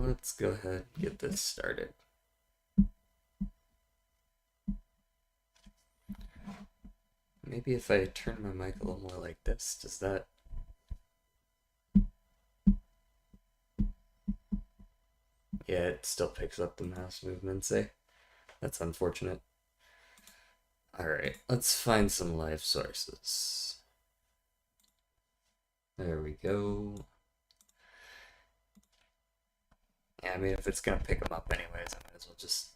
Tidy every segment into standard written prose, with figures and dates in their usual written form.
let's go ahead and get this started. Maybe if I turn my mic a little more like this, does that... Yeah, it still picks up the mouse movements, eh? That's unfortunate. Alright, let's find some live sources. There we go. Yeah, I mean, if it's gonna pick them up anyways, I might as well just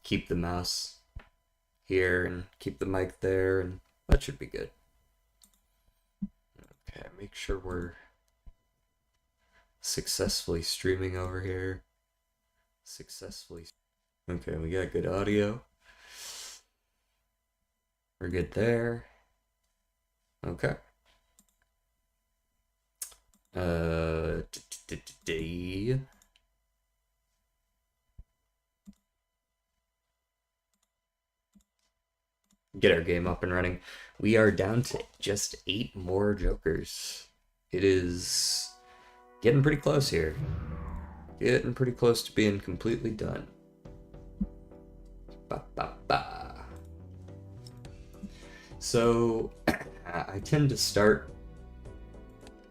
keep the mouse here and keep the mic there, and that should be good. Okay, make sure we're successfully streaming over here. Successfully. Okay, we got good audio. We're good there. Okay. Get our game up and running. We are down to just 8 more jokers. It is getting pretty close here. Getting pretty close to being completely done. Ba, ba, ba. So, I tend to start,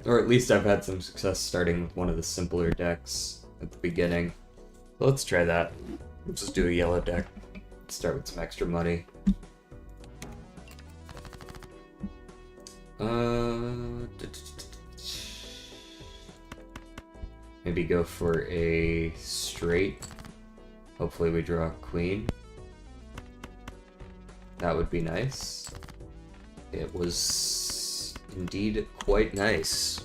or at least I've had some success starting with one of the simpler decks at the beginning. So let's try that. Let's just do a yellow deck. Start with some extra money. Maybe go for a straight. Hopefully we draw a queen. That would be nice. It was indeed quite nice.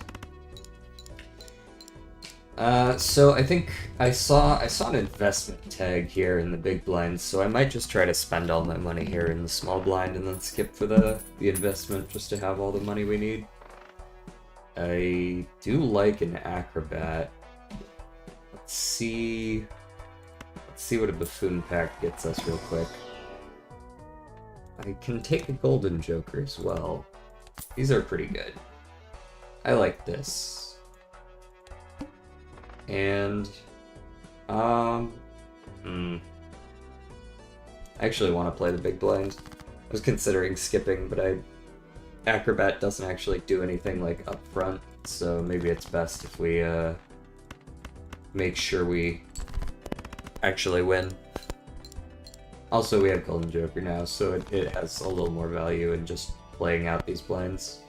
So I think I saw an investment tag here in the big blind, so I might just try to spend all my money here in the small blind and then skip for the investment just to have all the money we need. I do like an acrobat. Let's see what a buffoon pack gets us real quick. I can take a golden joker as well. These are pretty good. I like this. And I actually want to play the big blind. I was considering skipping, but acrobat doesn't actually do anything like up front, so maybe it's best if we make sure we actually win. Also, we have golden joker now, so it has a little more value in just playing out these blinds.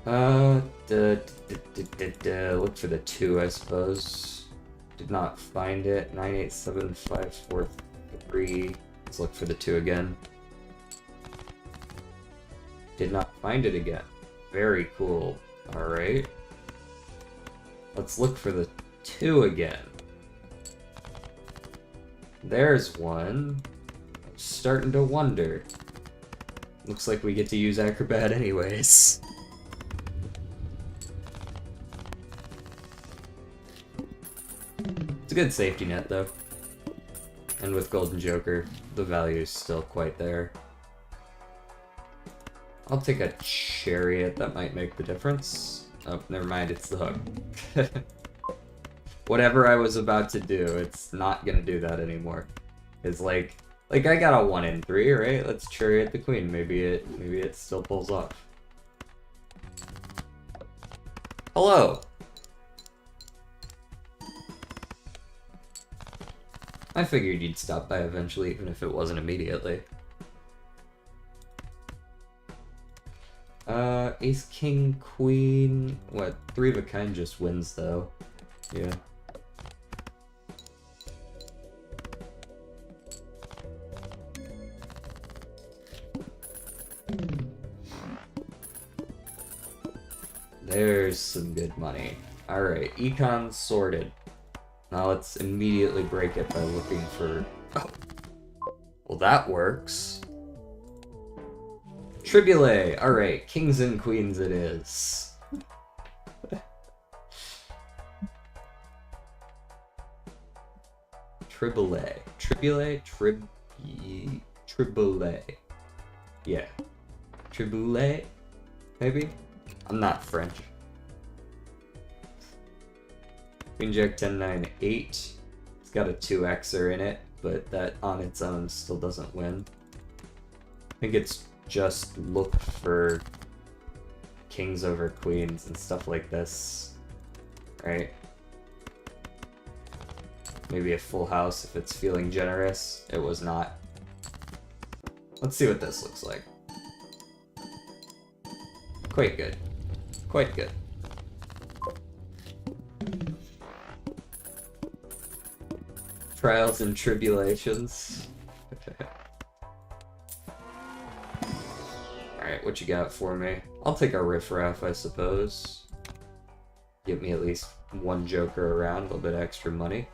Look for the 2, I suppose. Did not find it. 987543. Let's look for the 2 again. Did not find it again. Very cool. Alright. Let's look for the 2 again. There's one. Starting to wonder. Looks like we get to use acrobat anyways. It's a good safety net, though. And with Golden Joker, the value is still quite there. I'll take a Chariot, that might make the difference. Oh, never mind, it's the hook. Whatever I was about to do, it's not gonna do that anymore. It's like I got a 1 in 3, right? Let's Chariot the Queen, maybe it still pulls off. Hello! I figured you'd stop by eventually, even if it wasn't immediately. Ace, King, Queen... What? 3 of a kind just wins, though. Yeah. There's some good money. Alright, Econ sorted. Now let's immediately break it by looking for... Oh. Well, that works. Triboulet! Alright, kings and queens it is. Triboulet. Triboulet? Triboulet. Yeah. Triboulet? Maybe? I'm not French. Queen Jack 10 9 8. It's got a 2xer in it, but that on its own still doesn't win. I think it's just look for kings over queens and stuff like this, right? Maybe a full house if it's feeling generous. It was not. Let's see what this looks like. Quite good. Quite good. Trials and tribulations. Alright, what you got for me? I'll take a riffraff, I suppose. Give me at least one joker around, a little bit extra money.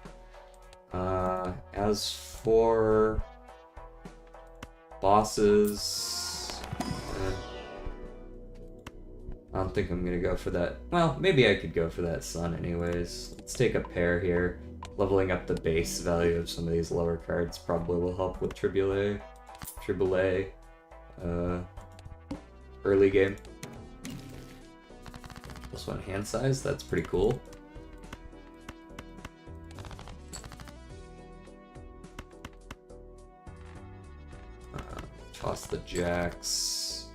As for bosses, I don't think I'm gonna go for that. Well, maybe I could go for that sun anyways. Let's take a pair here. Leveling up the base value of some of these lower cards probably will help with Triboulet. Early game. Plus one hand size, that's pretty cool. Toss the jacks.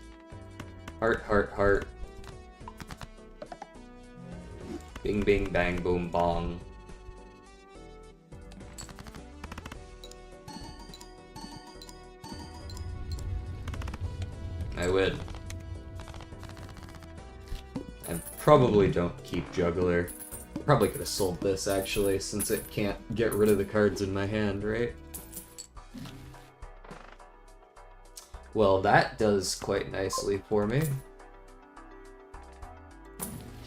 Heart, heart, heart. Bing, bing, bang, boom, bong. I win. I probably don't keep Juggler. Probably could have sold this, actually, since it can't get rid of the cards in my hand, right? Well, that does quite nicely for me.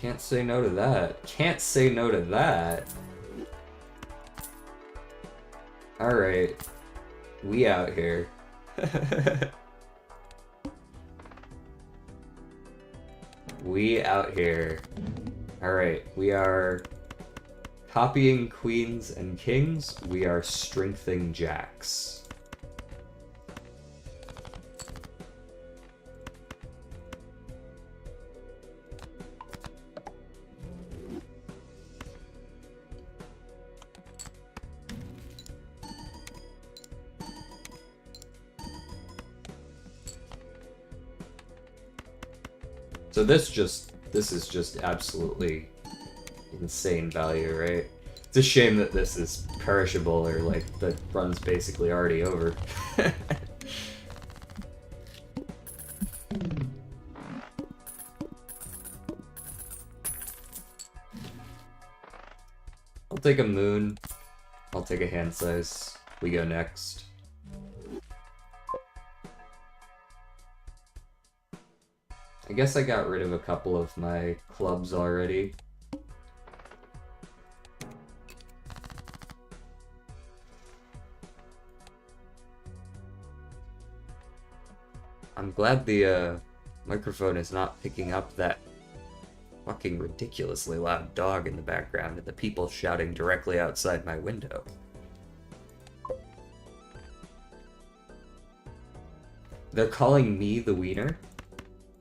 Can't say no to that. Can't say no to that. Alright. We out here. We out here. Alright, we are copying queens and kings. We are strengthening jacks. So this is just absolutely insane value, right? It's a shame that this is perishable, or like the run's basically already over. I'll take a moon. I'll take a hand size. We go next. I guess I got rid of a couple of my clubs already. I'm glad the microphone is not picking up that fucking ridiculously loud dog in the background and the people shouting directly outside my window. They're calling me the wiener?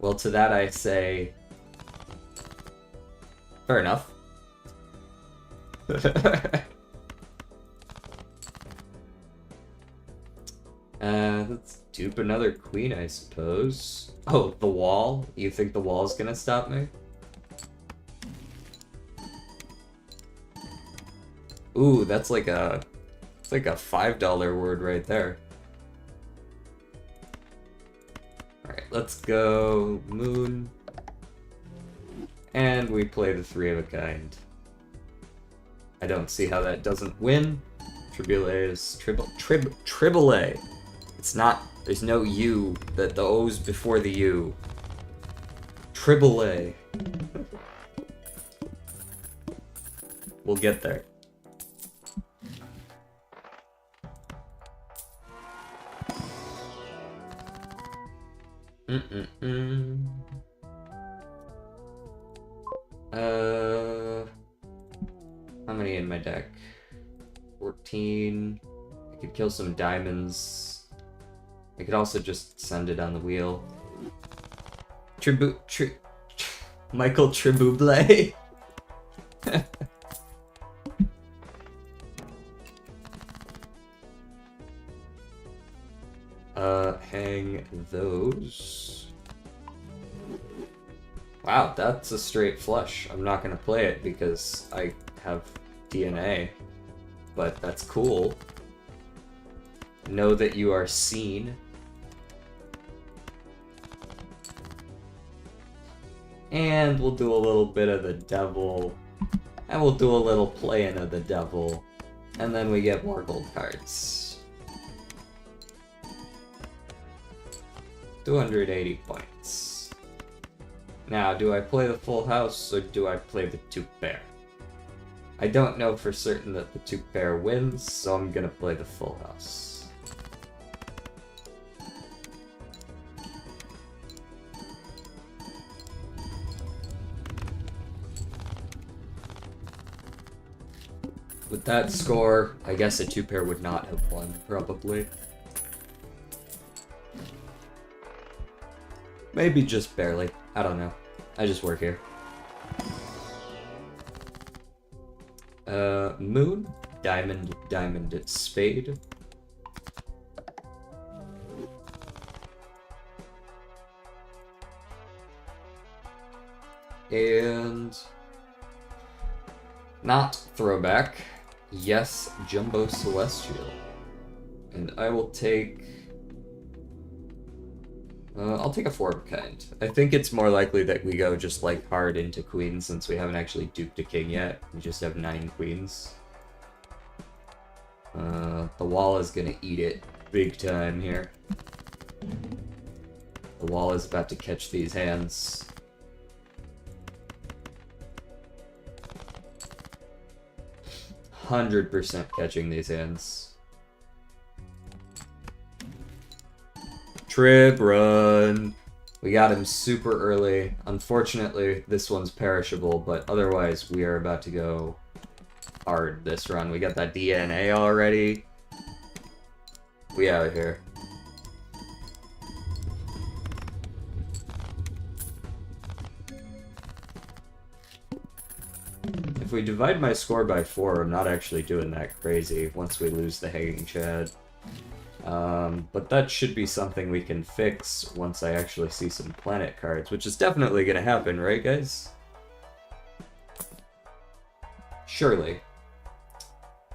Well, to that I say, fair enough. Let's dupe another queen, I suppose. Oh, the wall? You think the wall's gonna stop me? Ooh, that's like a, it's like a $5 word right there. Alright, let's go moon. And we play the three of a kind. I don't see how that doesn't win. Triboulet is Triboulet. It's not, there's no U, the O's before the U. Triboulet. We'll get there. How many in my deck? 14. I could kill some diamonds. I could also just send it on the wheel. Michael Triboulet. Hang those. Wow, that's a straight flush. I'm not gonna play it because I have DNA, but that's cool. Know that you are seen. And we'll do a little bit of the devil. And we'll do a little playing of the devil. And then we get more gold cards. 280 points. Now, do I play the full house or do I play the two pair? I don't know for certain that the two pair wins, so I'm gonna play the full house. With that score, I guess a two pair would not have won, probably. Maybe just barely. I don't know. I just work here. Moon, diamond, diamond, spade. And not throwback. Yes, Jumbo Celestial. And I will take... I'll take a 4 of a kind. I think it's more likely that we go just like hard into queens since we haven't actually duped a king yet. We just have 9 queens. The wall is gonna eat it big time here. The wall is about to catch these hands. 100% catching these hands. Trip run. We got him super early. Unfortunately, this one's perishable, but otherwise we are about to go hard this run. We got that DNA already. We out here. If we divide my score by 4, I'm not actually doing that crazy once we lose the Hanging Chad. But that should be something we can fix once I actually see some planet cards, which is definitely gonna happen, right guys? Surely.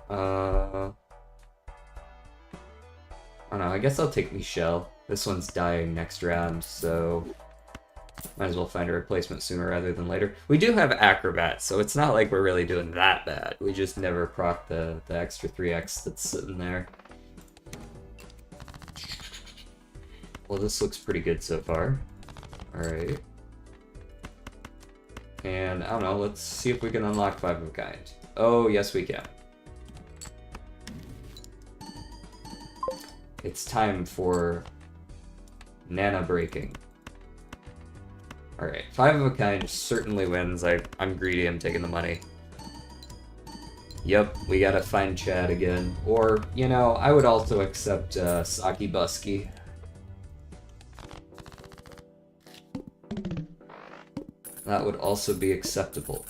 I don't know, I guess I'll take Michelle. This one's dying next round, so might as well find a replacement sooner rather than later. We do have Acrobat, so it's not like we're really doing that bad. We just never proc the extra 3x that's sitting there. Well, this looks pretty good so far. Alright. And, I don't know, let's see if we can unlock 5 of a kind. Oh, yes we can. It's time for Nana breaking. Alright, 5 of a kind certainly wins. I'm greedy, I'm taking the money. Yep, we gotta find Chad again. Or, you know, I would also accept Saki Busky. That would also be acceptable.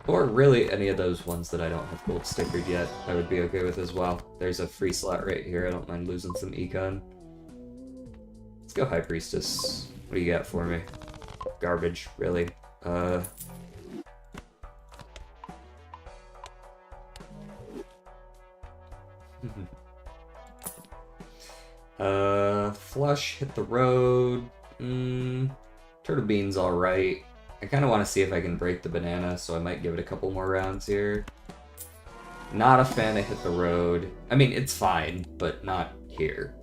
Or really any of those ones that I don't have gold stickered yet, I would be okay with as well. There's a free slot right here, I don't mind losing some econ. Let's go High Priestess. What do you got for me? Garbage, really. Flush, hit the road. Turtle Bean's alright. I kind of want to see if I can break the banana, so I might give it a couple more rounds here. Not a fan of hit the road. I mean, it's fine, but not here.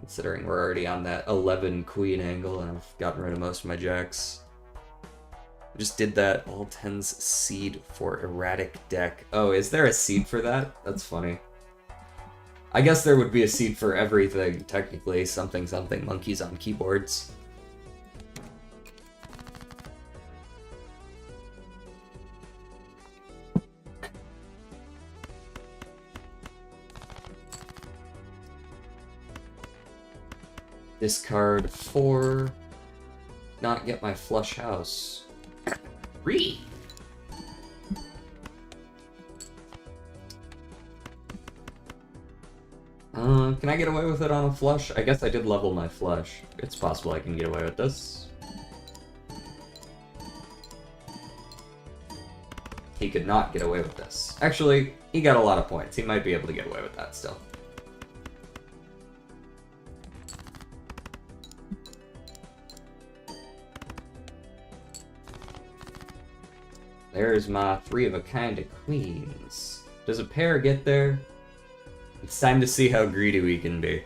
Considering we're already on that 11 queen angle and I've gotten rid of most of my jacks. I just did that all 10s seed for erratic deck. Oh, is there a seed for that? That's funny. I guess there would be a seed for everything, technically. Something, something, monkeys on keyboards. Discard 4. Not get my flush house. 3. Can I get away with it on a flush? I guess I did level my flush. It's possible I can get away with this. He could not get away with this. Actually, he got a lot of points. He might be able to get away with that still. There's my 3-of-a-kind of queens. Does a pair get there? It's time to see how greedy we can be.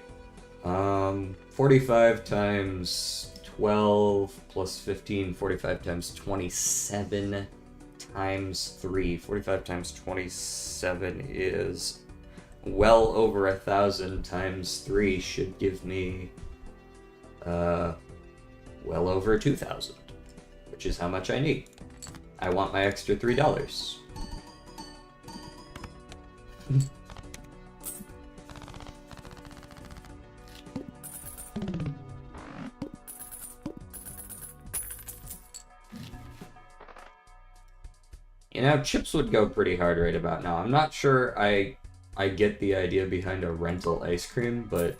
45 times 12 plus 15, 45 times 27 times 3. 45 times 27 is well over 1,000 times 3 should give me well over 2,000, which is how much I need. I want my extra $3. You know, chips would go pretty hard right about now. I'm not sure I get the idea behind a rental ice cream, but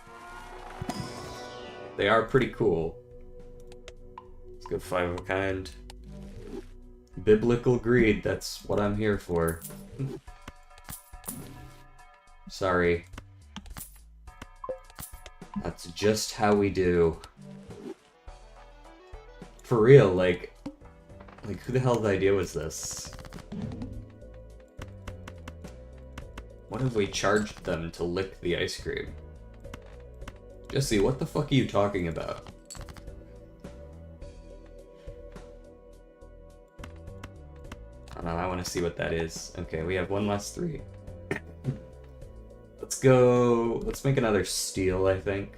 they are pretty cool. Let's go 5-of-a-kind. Biblical greed, that's what I'm here for. Sorry. That's just how we do. For real, like who the hell's idea was this? What if we charged them to lick the ice cream? Jesse, what the fuck are you talking about? I don't know, I want to see what that is. Okay, we have one last 3. Let's make another steal, I think.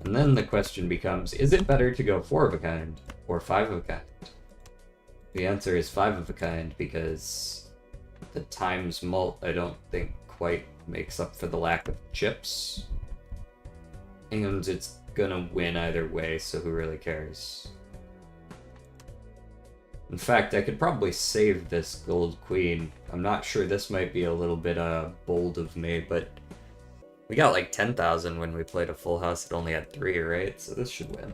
And then the question becomes, is it better to go 4-of-a-kind or 5-of-a-kind? The answer is 5-of-a-kind because the times mult I don't think quite makes up for the lack of chips. And it's gonna win either way, so who really cares? In fact, I could probably save this gold queen. I'm not sure, this might be a little bit bold of me, but we got like 10,000 when we played a full house. It only had 3, right? So this should win.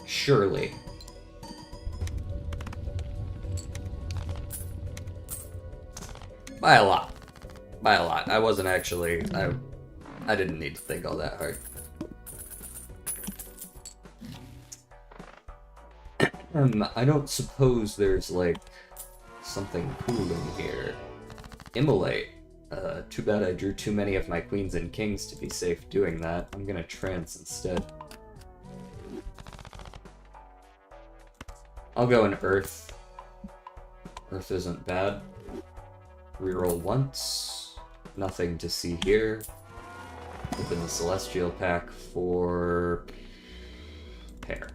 Surely. By a lot. By a lot. I wasn't actually... I didn't need to think all that hard. I don't suppose there's, like, something cool in here. Immolate. Too bad I drew too many of my queens and kings to be safe doing that. I'm gonna trance instead. I'll go in Earth. Earth isn't bad. Reroll once. Nothing to see here. Open the Celestial pack for... pair.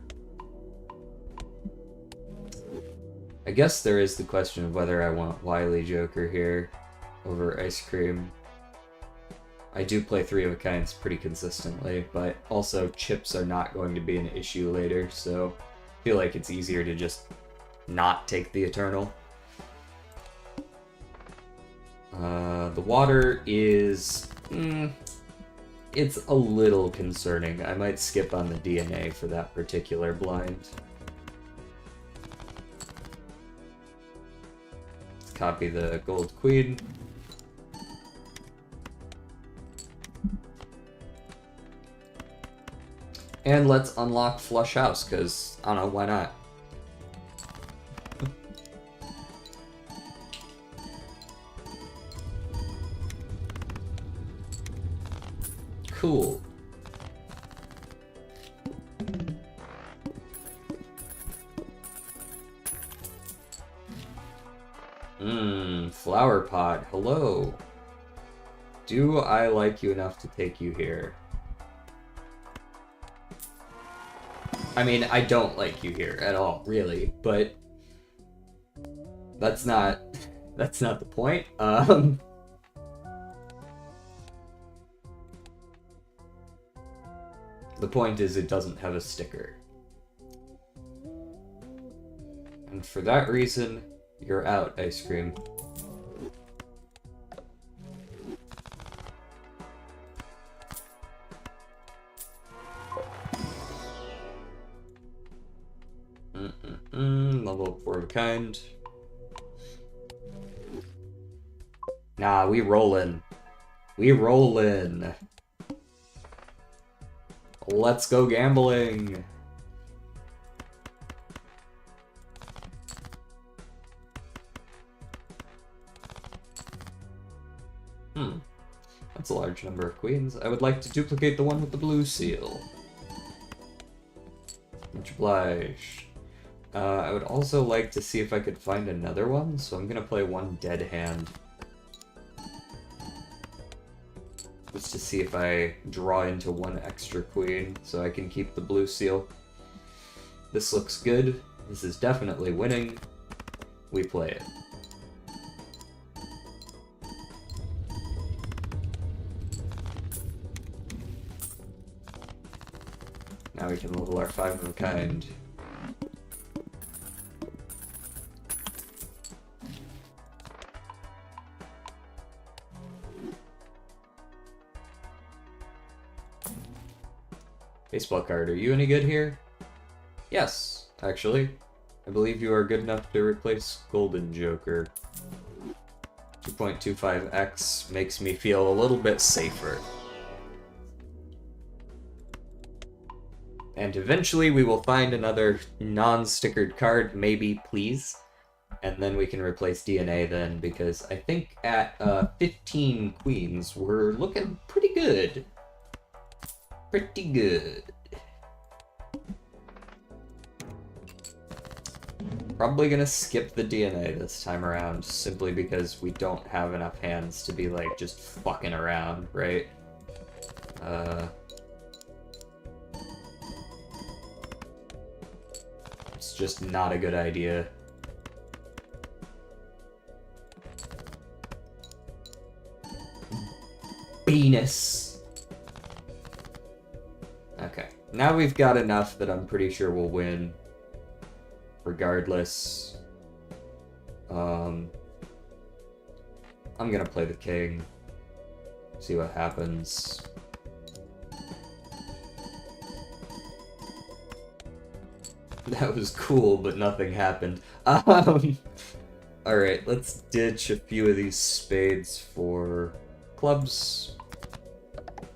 I guess there is the question of whether I want Wily Joker here over Ice Cream. I do play 3-of-a-kinds pretty consistently, but also chips are not going to be an issue later, so I feel like it's easier to just not take the Eternal. The water is... it's a little concerning. I might skip on the DNA for that particular blind. Let's copy the gold queen. And let's unlock Flush House, because, I don't know, why not? Cool. Flower pot, hello. Do I like you enough to take you here? I mean, I don't like you here at all, really, but that's not the point. The point is it doesn't have a sticker. And for that reason, you're out, ice cream. Level up 4 of a kind. Nah, we rollin'. We rollin'. Let's go gambling. That's a large number of queens. I would like to duplicate the one with the blue seal. Much obliged. I would also like to see if I could find another one, so I'm gonna play one dead hand. Just to see if I draw into one extra queen, so I can keep the blue seal. This looks good. This is definitely winning. We play it. Now we can level our 5 of a kind. Baseball card, are you any good here? Yes, actually. I believe you are good enough to replace Golden Joker. 2.25x makes me feel a little bit safer. And eventually we will find another non-stickered card, maybe, please. And then we can replace DNA then, because I think at 15 queens, we're looking pretty good. Pretty good. Probably gonna skip the DNA this time around, simply because we don't have enough hands to be, like, just fucking around, right? It's just not a good idea. Penis! Okay. Now we've got enough that I'm pretty sure we'll win. Regardless. I'm gonna play the king. See what happens. That was cool, but nothing happened. Alright, let's ditch a few of these spades for clubs.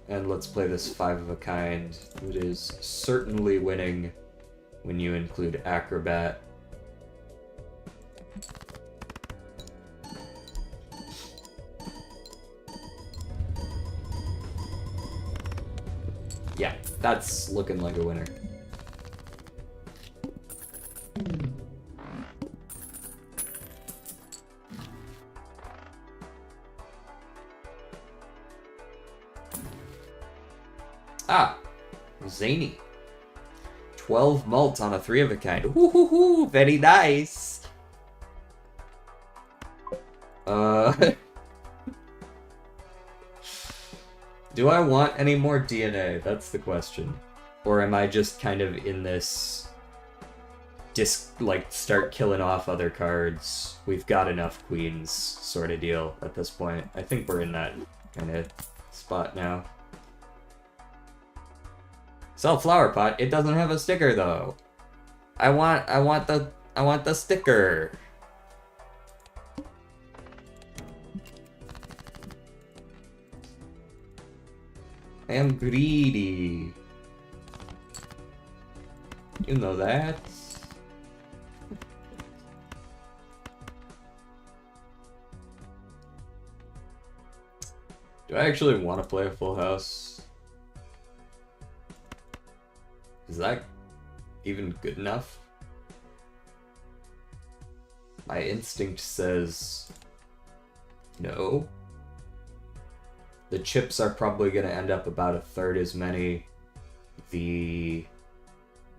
And let's play this 5 of a kind. It is certainly winning when you include acrobat. Yeah, that's looking like a winner. Ah, zany. 12 malt on a 3 of a kind. Woohoo! Very nice. Do I want any more DNA? That's the question. Or am I just kind of in this start killing off other cards? We've got enough queens sort of deal at this point. I think we're in that kind of spot now. Sell flower pot. It doesn't have a sticker though. I want the sticker. I am greedy. You know that. Do I actually want to play a full house? Is that even good enough? My instinct says no. The chips are probably going to end up about a third as many. The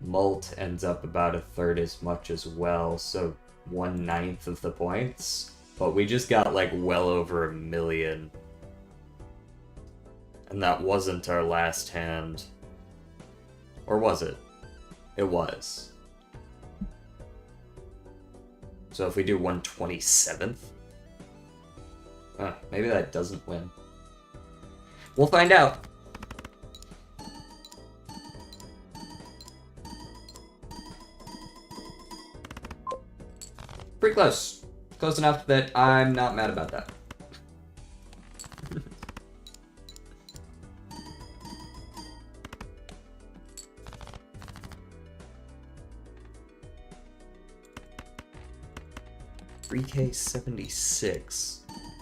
malt ends up about a third as much as well, so 1/9 of the points. But we just got like well over 1 million. And that wasn't our last hand. Or was it? It was. So if we do 127th, maybe that doesn't win. We'll find out. Pretty close. Close enough that I'm not mad about that. 3K76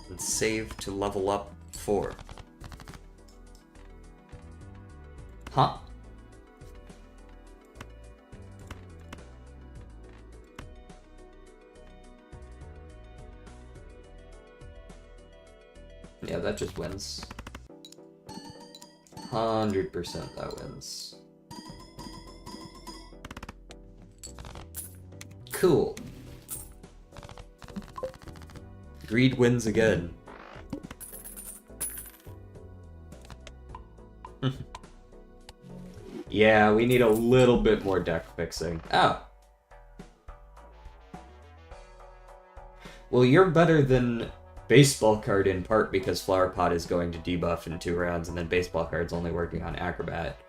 and save to level up 4. Huh? Yeah, that just wins. 100% that wins. Cool. Greed wins again. Yeah, we need a little bit more deck fixing. Oh. Well, you're better than Baseball Card in part because Flower Pot is going to debuff in 2 rounds, and then Baseball Card's only working on Acrobat.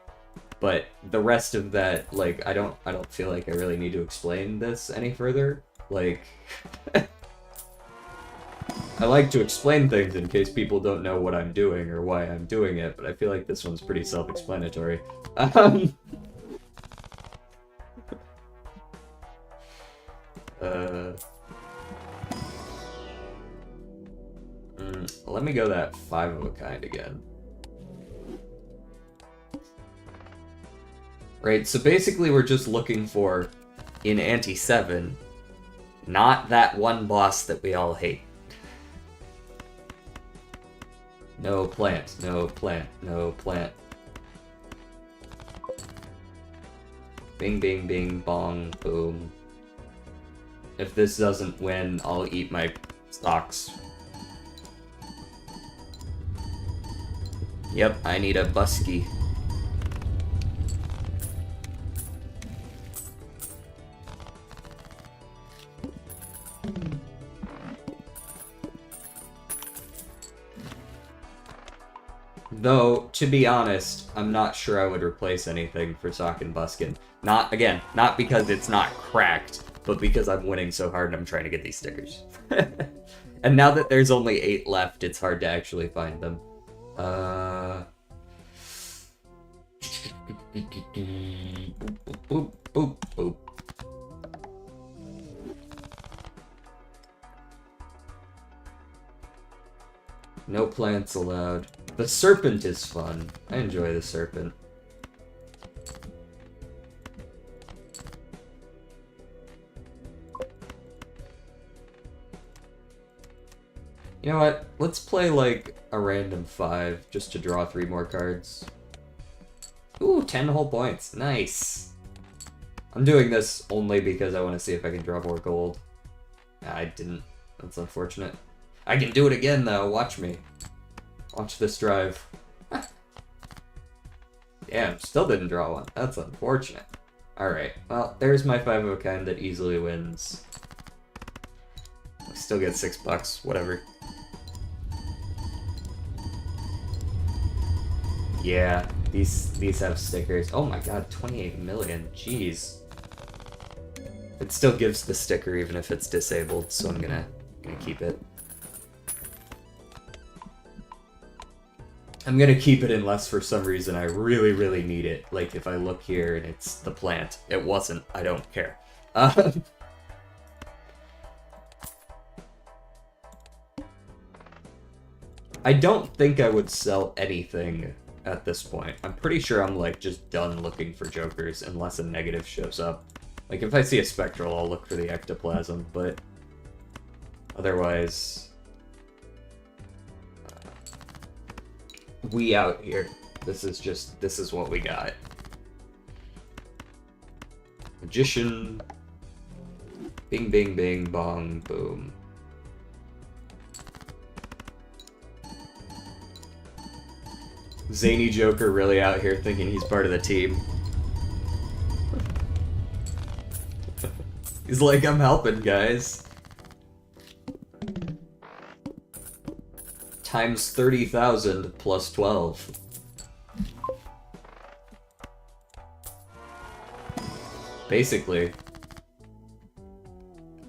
But the rest of that, like, I don't feel like I really need to explain this any further. Like, I like to explain things in case people don't know what I'm doing or why I'm doing it, but I feel like this one's pretty self-explanatory. Let me go that 5 of a kind again. Right, so basically we're just looking for, in Ante 7, not that one boss that we all hate. No plant, no plant, no plant. Bing, bing, bing, bong, boom. If this doesn't win, I'll eat my stocks. Yep, I need a busky. Though, to be honest, I'm not sure I would replace anything for Sock and Buskin. Not because it's not cracked, but because I'm winning so hard and I'm trying to get these stickers. And now that there's only 8 left, it's hard to actually find them. Boop, boop, boop. No plants allowed. The serpent is fun. I enjoy the serpent. You know what? Let's play like a random 5 just to draw 3 more cards. Ooh, 10 whole points. Nice. I'm doing this only because I want to see if I can draw more gold. I didn't. That's unfortunate. I can do it again though. Watch me. Watch this drive. Damn, still didn't draw one. That's unfortunate. Alright, well, there's my 5 of a kind that easily wins. I still get $6, whatever. Yeah, these have stickers. Oh my god, 28 million, jeez. It still gives the sticker even if it's disabled, so I'm gonna keep it. I'm gonna keep it unless for some reason I really, really need it. Like if I look here and it's the plant. It wasn't, I don't care. I don't think I would sell anything at this point. I'm pretty sure I'm like just done looking for jokers unless a negative shows up. Like if I see a spectral, I'll look for the ectoplasm, but otherwise... we out here. This is what we got. Magician. Bing, bing, bing, bong, boom. Zany Joker really out here thinking he's part of the team. He's like, I'm helping, guys. times 30,000 plus 12. Basically.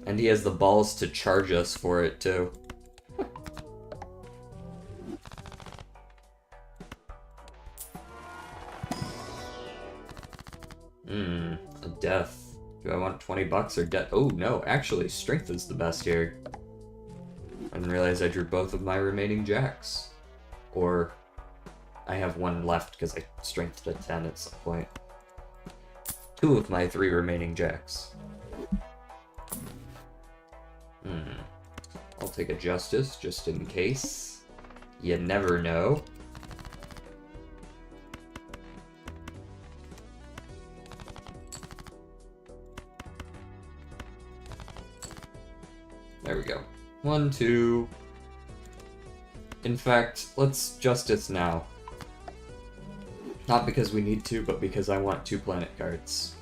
And he has the balls to charge us for it, too. A death. Do I want 20 bucks or death? Oh, no, actually, strength is the best here. I didn't realize I drew both of my remaining jacks. Or I have one left because I strengthed a 10 at some point. 2 of my 3 remaining jacks. I'll take a justice just in case. You never know. There we go. 1, 2. In fact, let's justice now. Not because we need to, but because I want 2 planet cards.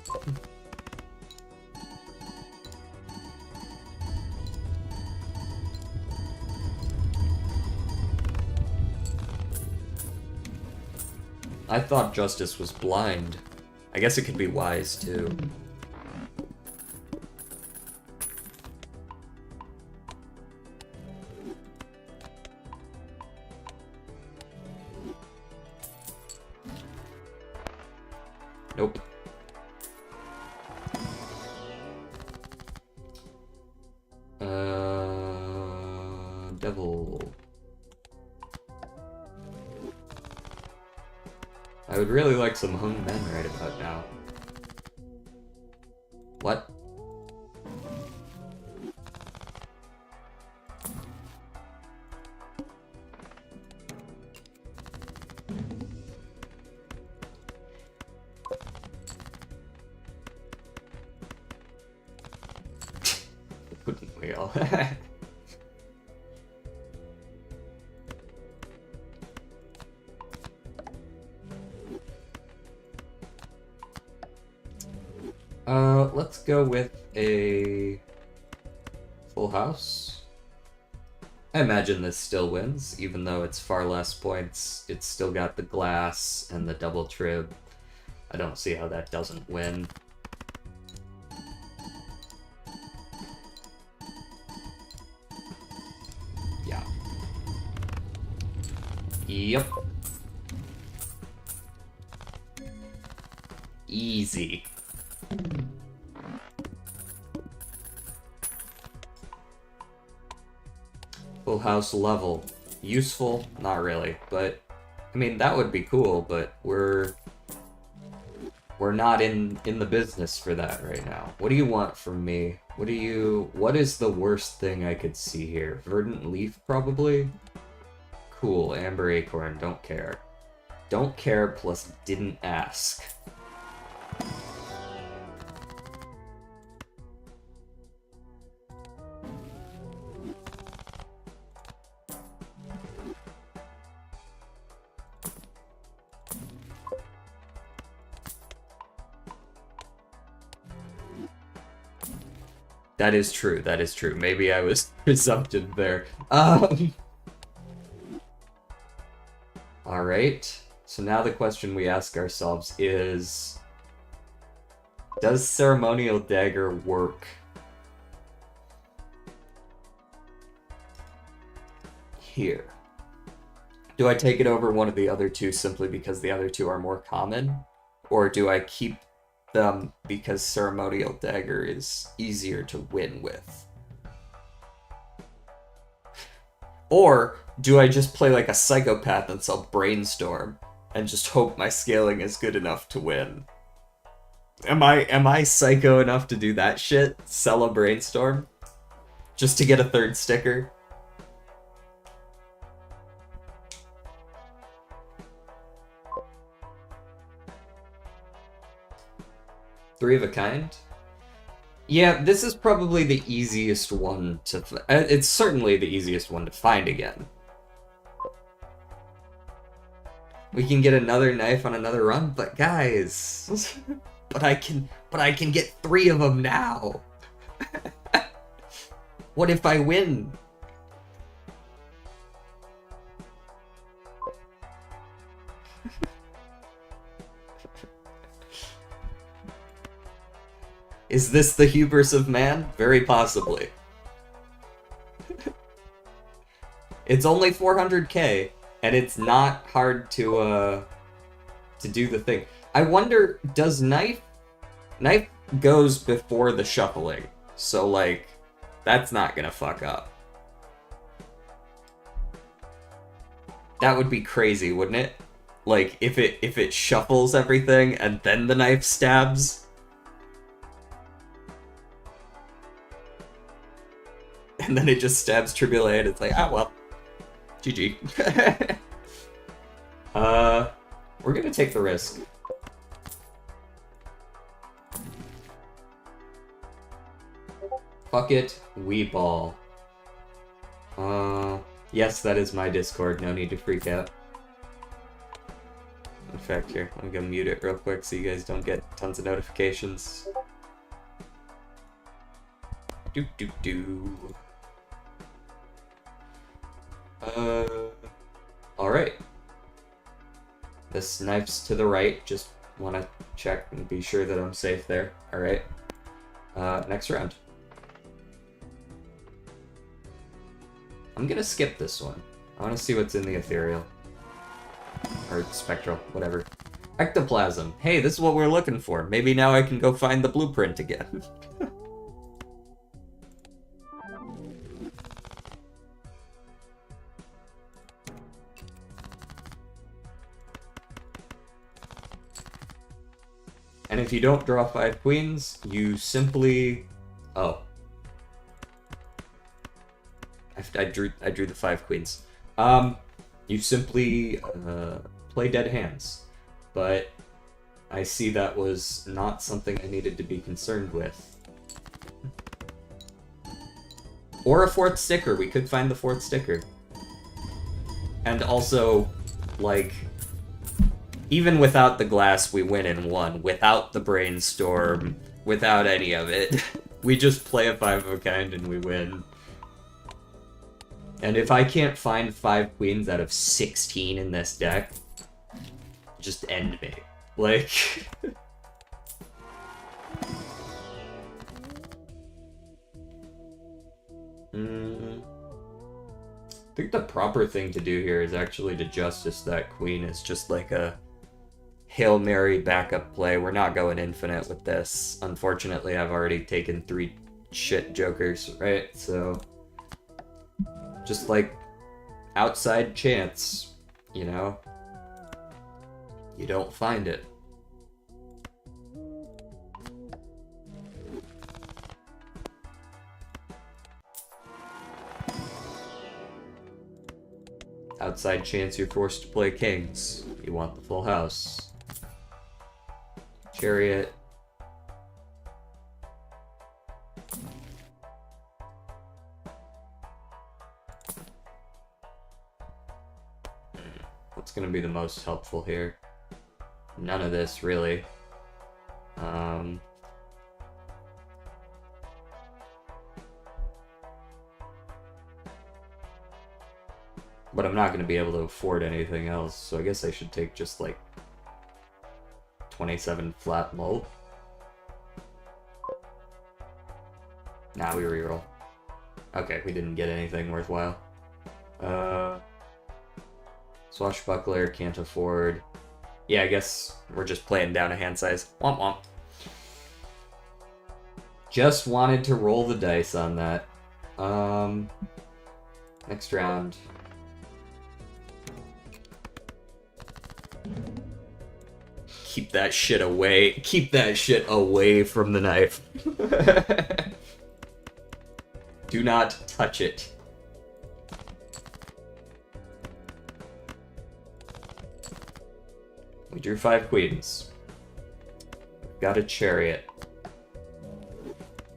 I thought justice was blind. I guess it could be wise, too. Nope. Devil. I would really like some hung men right about now. What? Wouldn't we all? Let's go with a full house. I imagine this still wins, even though it's far less points. It's still got the glass and the double trib. I don't see how that doesn't win. Yeah. Yep. Easy. Full house level. Useful? Not really, but I mean that would be cool, but we're not in the business for that right now. What do you want from me? What is the worst thing I could see here? Verdant leaf, probably? Cool, amber acorn, don't care. Don't care plus didn't ask. That is true, that is true. Maybe I was presumptive there. Alright, so now the question we ask ourselves is, does Ceremonial Dagger work? Here. Do I take it over one of the other two simply because the other two are more common? Or do I keep them because Ceremonial Dagger is easier to win with? Or do I just play like a psychopath and sell Brainstorm and just hope my scaling is good enough to win? Am I psycho enough to do that shit? Sell a Brainstorm? Just to get a third sticker? Three of a kind? Yeah, this is probably the easiest one to... It's certainly the easiest one to find again. We can get another knife on another run, but guys... but I can get 3 of them now! What if I win? Is this the hubris of man? Very possibly. It's only 400k, and it's not hard to do the thing. I wonder, does knife goes before the shuffling, so like that's not gonna fuck up. That would be crazy, wouldn't it? Like if it shuffles everything and then the knife stabs. And then it just stabs Triboulet and it's like, ah well. GG. We're gonna take the risk. Fuck it, we ball. Yes, that is my Discord, no need to freak out. In fact, here, I'm gonna mute it real quick so you guys don't get tons of notifications. Do. Alright. This knife's to the right, just wanna check and be sure that I'm safe there. Alright. Next round. I'm gonna skip this one. I wanna see what's in the ethereal. Or spectral, whatever. Ectoplasm. Hey, this is what we're looking for. Maybe now I can go find the blueprint again. And if you don't draw 5 queens, you simply... Oh. I drew the 5 queens. You simply play dead hands. But I see that was not something I needed to be concerned with. Or a 4th sticker. We could find the 4th sticker. And also, like... Even without the glass, we win in 1. Without the brainstorm, without any of it. We just play a 5 of a kind and we win. And if I can't find 5 queens out of 16 in this deck, just end me. Like... I think the proper thing to do here is actually to justice that queen. It's just like a Hail Mary backup play. We're not going infinite with this. Unfortunately, I've already taken 3 shit jokers, right? So, just like outside chance, you know? You don't find it. Outside chance you're forced to play kings. You want the full house. Chariot. What's gonna be the most helpful here? None of this, really. But I'm not going to be able to afford anything else, so I guess I should take just, like, 27 flat mult. Nah, we reroll. Okay, we didn't get anything worthwhile. Swashbuckler, can't afford. Yeah, I guess we're just playing down a hand size. Womp womp. Just wanted to roll the dice on that. Next round. Keep that shit away. Keep that shit away from the knife. Do not touch it. We drew 5 queens. Got a chariot.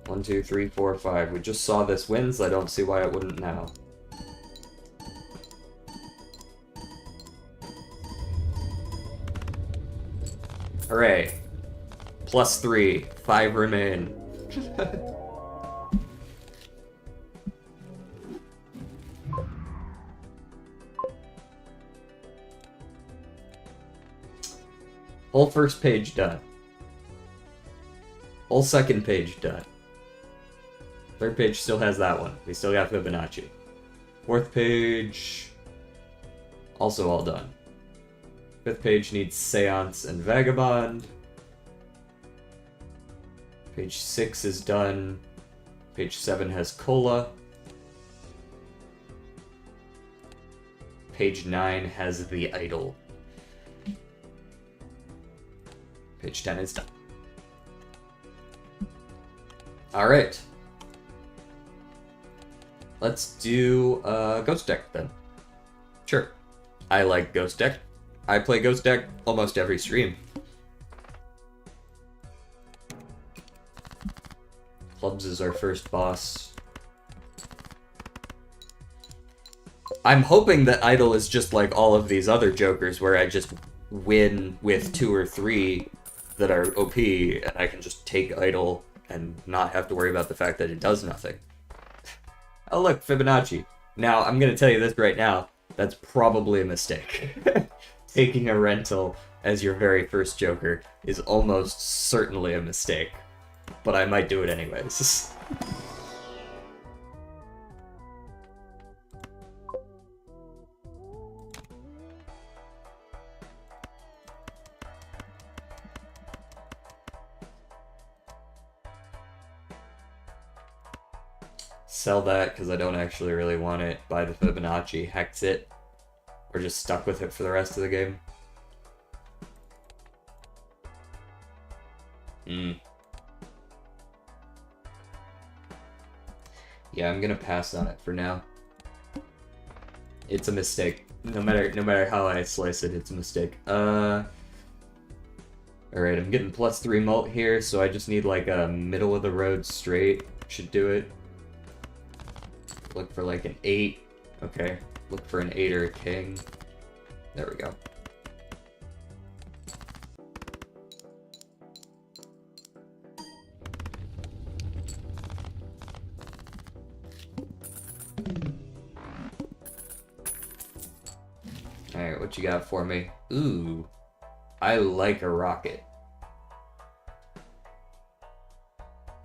1, 2, 3, 4, 5. We just saw this wins. I don't see why it wouldn't now. Hooray. +3. 5 remain. Whole first page done. Whole second page done. Third page still has that one. We still got Fibonacci. Fourth page... also all done. Fifth page needs Seance and Vagabond. Page 6 is done. Page 7 has Cola. Page 9 has The Idol. Page 10 is done. Alright. Let's do Ghost Deck then. Sure. I like Ghost Deck. I play Ghost Deck almost every stream. Clubs is our first boss. I'm hoping that Idol is just like all of these other jokers where I just win with 2 or 3 that are OP and I can just take Idol and not have to worry about the fact that it does nothing. Oh look, Fibonacci. Now, I'm gonna tell you this right now, that's probably a mistake. Taking a rental as your very first joker is almost certainly a mistake. But I might do it anyways. Sell that because I don't actually really want it. Buy the Fibonacci, hex it, or just stuck with it for the rest of the game. Yeah, I'm gonna pass on it for now. It's a mistake. No matter how I slice it, it's a mistake. Alright, I'm getting +3 mult here, so I just need like a middle of the road straight. Should do it. Look for like an 8. Okay. Look for an 8 or a king. There we go. Alright, what you got for me? Ooh. I like a rocket.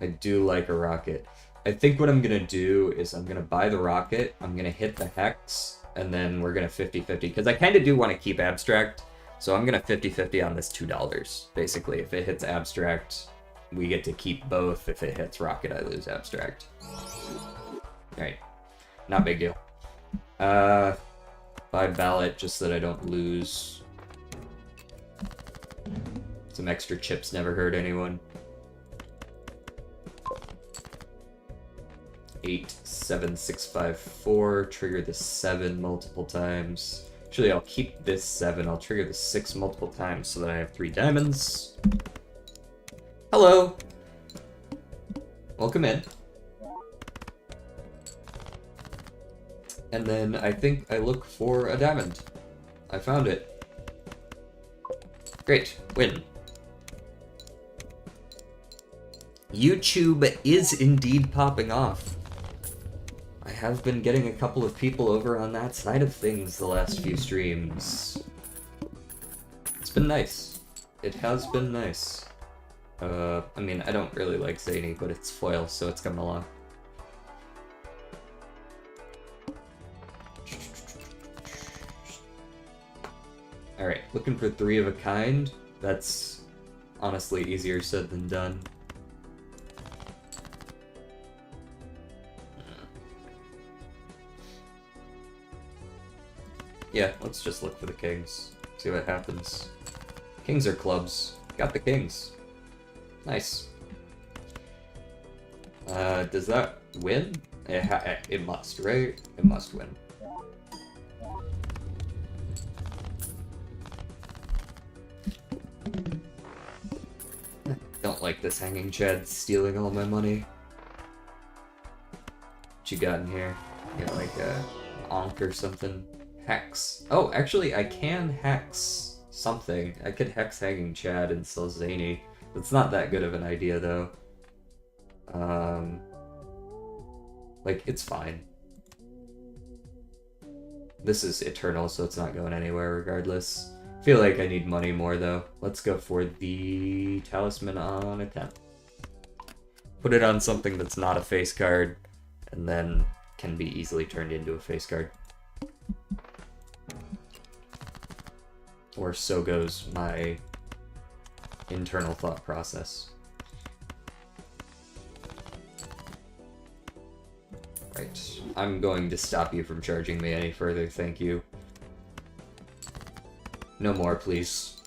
I do like a rocket. I think what I'm gonna do is I'm gonna buy the rocket, I'm gonna hit the hex, and then we're gonna 50-50, because I kind of do want to keep abstract, so I'm gonna 50-50 on this $2, basically. If it hits abstract, we get to keep both. If it hits rocket, I lose abstract. Alright, not big deal. Buy ballot just so that I don't lose. Some extra chips never hurt anyone. 8, 7, 6, 5, 4. Trigger the 7 multiple times. Actually, I'll keep this 7. I'll trigger the 6 multiple times so that I have 3 diamonds. Hello! Welcome in. And then I think I look for a diamond. I found it. Great. Win. YouTube is indeed popping off. I have been getting a couple of people over on that side of things the last few streams. It's been nice. It has been nice. I mean, I don't really like Zany, but it's foil, so it's coming along. Alright, looking for 3 of a kind. That's honestly easier said than done. Yeah, let's just look for the kings. See what happens. Kings or clubs. Got the kings. Nice. Does that win? It must, right? It must win. Don't like this hanging Chad stealing all my money. What you got in here? Got like a onk or something. Hex. Oh, actually, I can hex something. I could hex hanging Chad and sell Zany. That's not that good of an idea, though. Like, it's fine. This is eternal, so it's not going anywhere regardless. I feel like I need money more, though. Let's go for the talisman on a 10. Put it on something that's not a face card, and then can be easily turned into a face card. Or so goes my internal thought process. Right, I'm going to stop you from charging me any further, thank you. No more, please.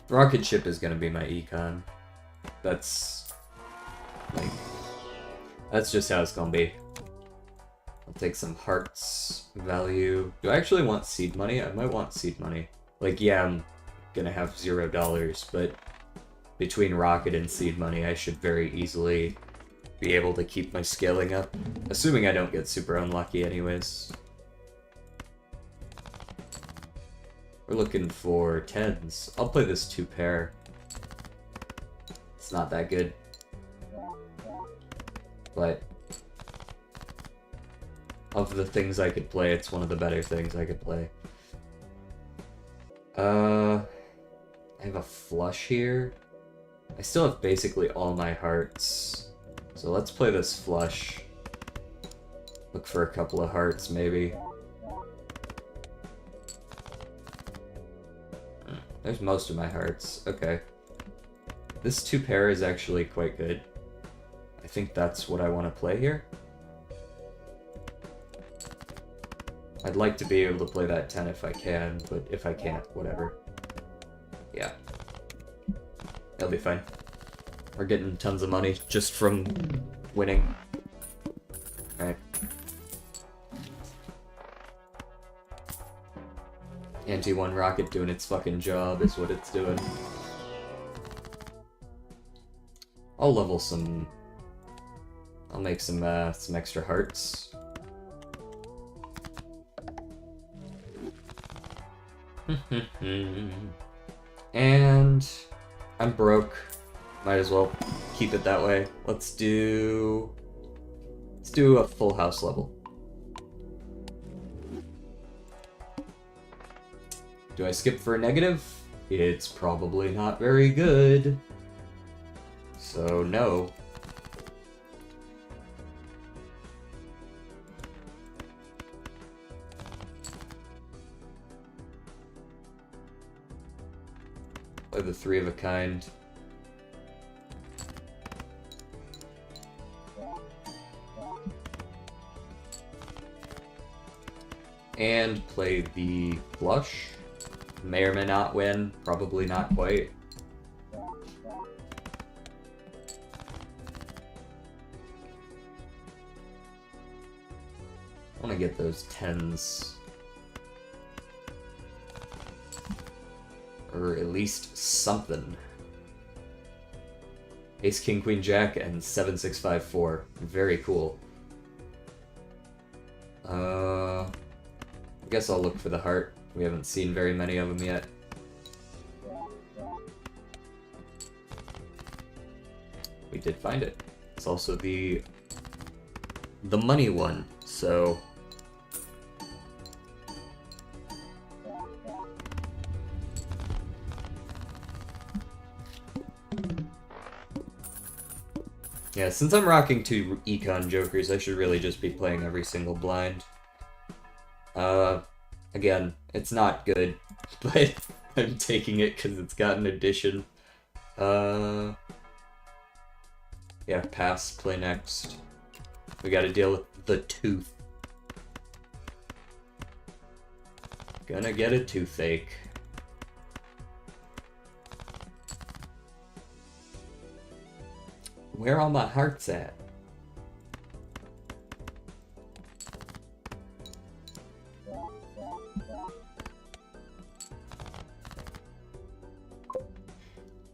Rocket ship is gonna be my econ. That's just how it's gonna be. I'll take some hearts value. Do I actually want seed money? I might want seed money. Like, yeah, I'm gonna have $0, but between rocket and seed money, I should very easily be able to keep my scaling up. Assuming I don't get super unlucky anyways. We're looking for 10s. I'll play this 2-pair. It's not that good. But of the things I could play, it's one of the better things I could play. I have a flush here. I still have basically all my hearts. So let's play this flush. Look for a couple of hearts, maybe. There's most of my hearts. Okay. This 2-pair is actually quite good. I think that's what I want to play here. I'd like to be able to play that 10 if I can, but if I can't, whatever. Yeah. It'll be fine. We're getting tons of money just from winning. Alright. Anti-1 rocket doing its fucking job is what it's doing. I'll level some... I'll make some extra hearts. And I'm broke. Might as well keep it that way. Let's do a full house level. Do I skip for a negative? It's probably not very good. So no. Play the 3 of a kind. And play the flush. May or may not win, probably not quite. I want to get those 10s. Or at least something. Ace, King, Queen, Jack, and 7, 6, 5, 4. Very cool. I guess I'll look for the heart. We haven't seen very many of them yet. We did find it. It's also the money one, so... Yeah, since I'm rocking 2 econ jokers, I should really just be playing every single blind. Again, it's not good, but I'm taking it because it's got an addition. Yeah, pass, play next. We gotta deal with the tooth. Gonna get a toothache. Where all my hearts at?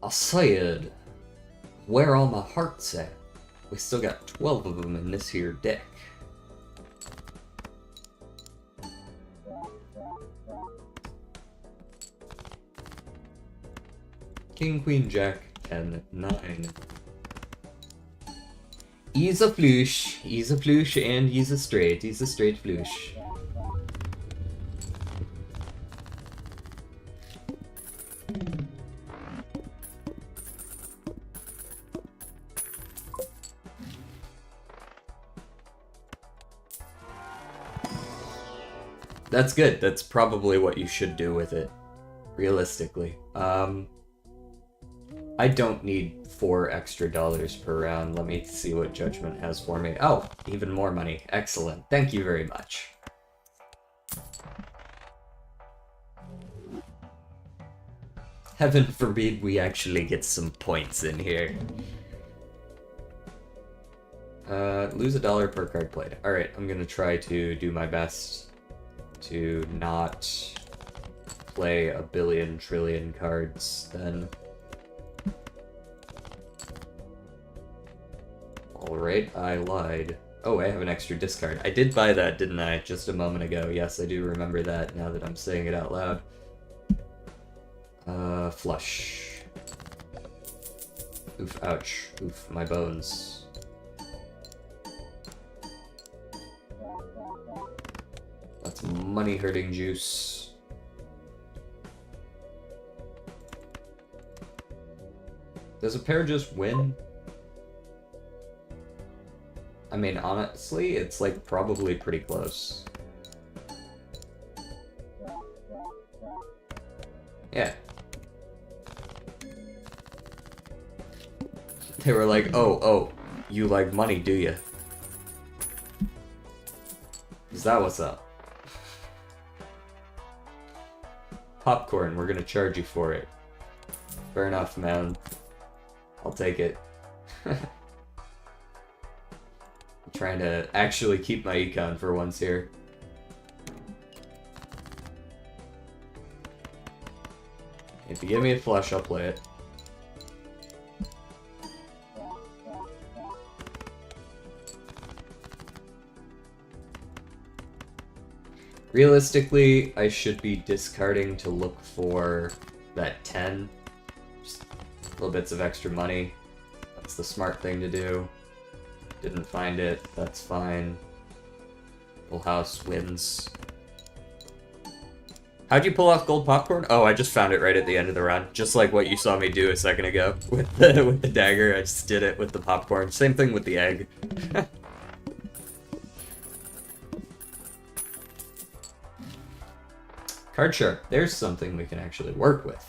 I said, where all my hearts at? We still got 12 of them in this here deck. King, Queen, Jack, 10, 9. He's a flush, and he's a straight flush. That's good. That's probably what you should do with it, realistically. I don't need $4 extra per round. Let me see what Judgment has for me. Oh, even more money. Excellent. Thank you very much. Heaven forbid we actually get some points in here. Lose $1 per card played. Alright, I'm gonna try to do my best to not play a billion trillion cards then. Alright, I lied. Oh, I have an extra discard. I did buy that, didn't I, just a moment ago. Yes, I do remember that now that I'm saying it out loud. Flush. Oof, ouch. Oof, my bones. That's money-hurting juice. Does a pair just win? I mean, honestly, it's like probably pretty close. Yeah. They were like, oh, you like money, do you? Is that what's up? Popcorn, we're gonna charge you for it. Fair enough, man. I'll take it. I'm trying to actually keep my econ for once here. If you give me a flush, I'll play it. Realistically, I should be discarding to look for that 10. Just little bits of extra money. That's the smart thing to do. Didn't find it, that's fine. Full house wins. How'd you pull off gold popcorn? Oh, I just found it right at the end of the run. Just like what you saw me do a second ago with the dagger. I just did it with the popcorn. Same thing with the egg. Card shark. There's something we can actually work with.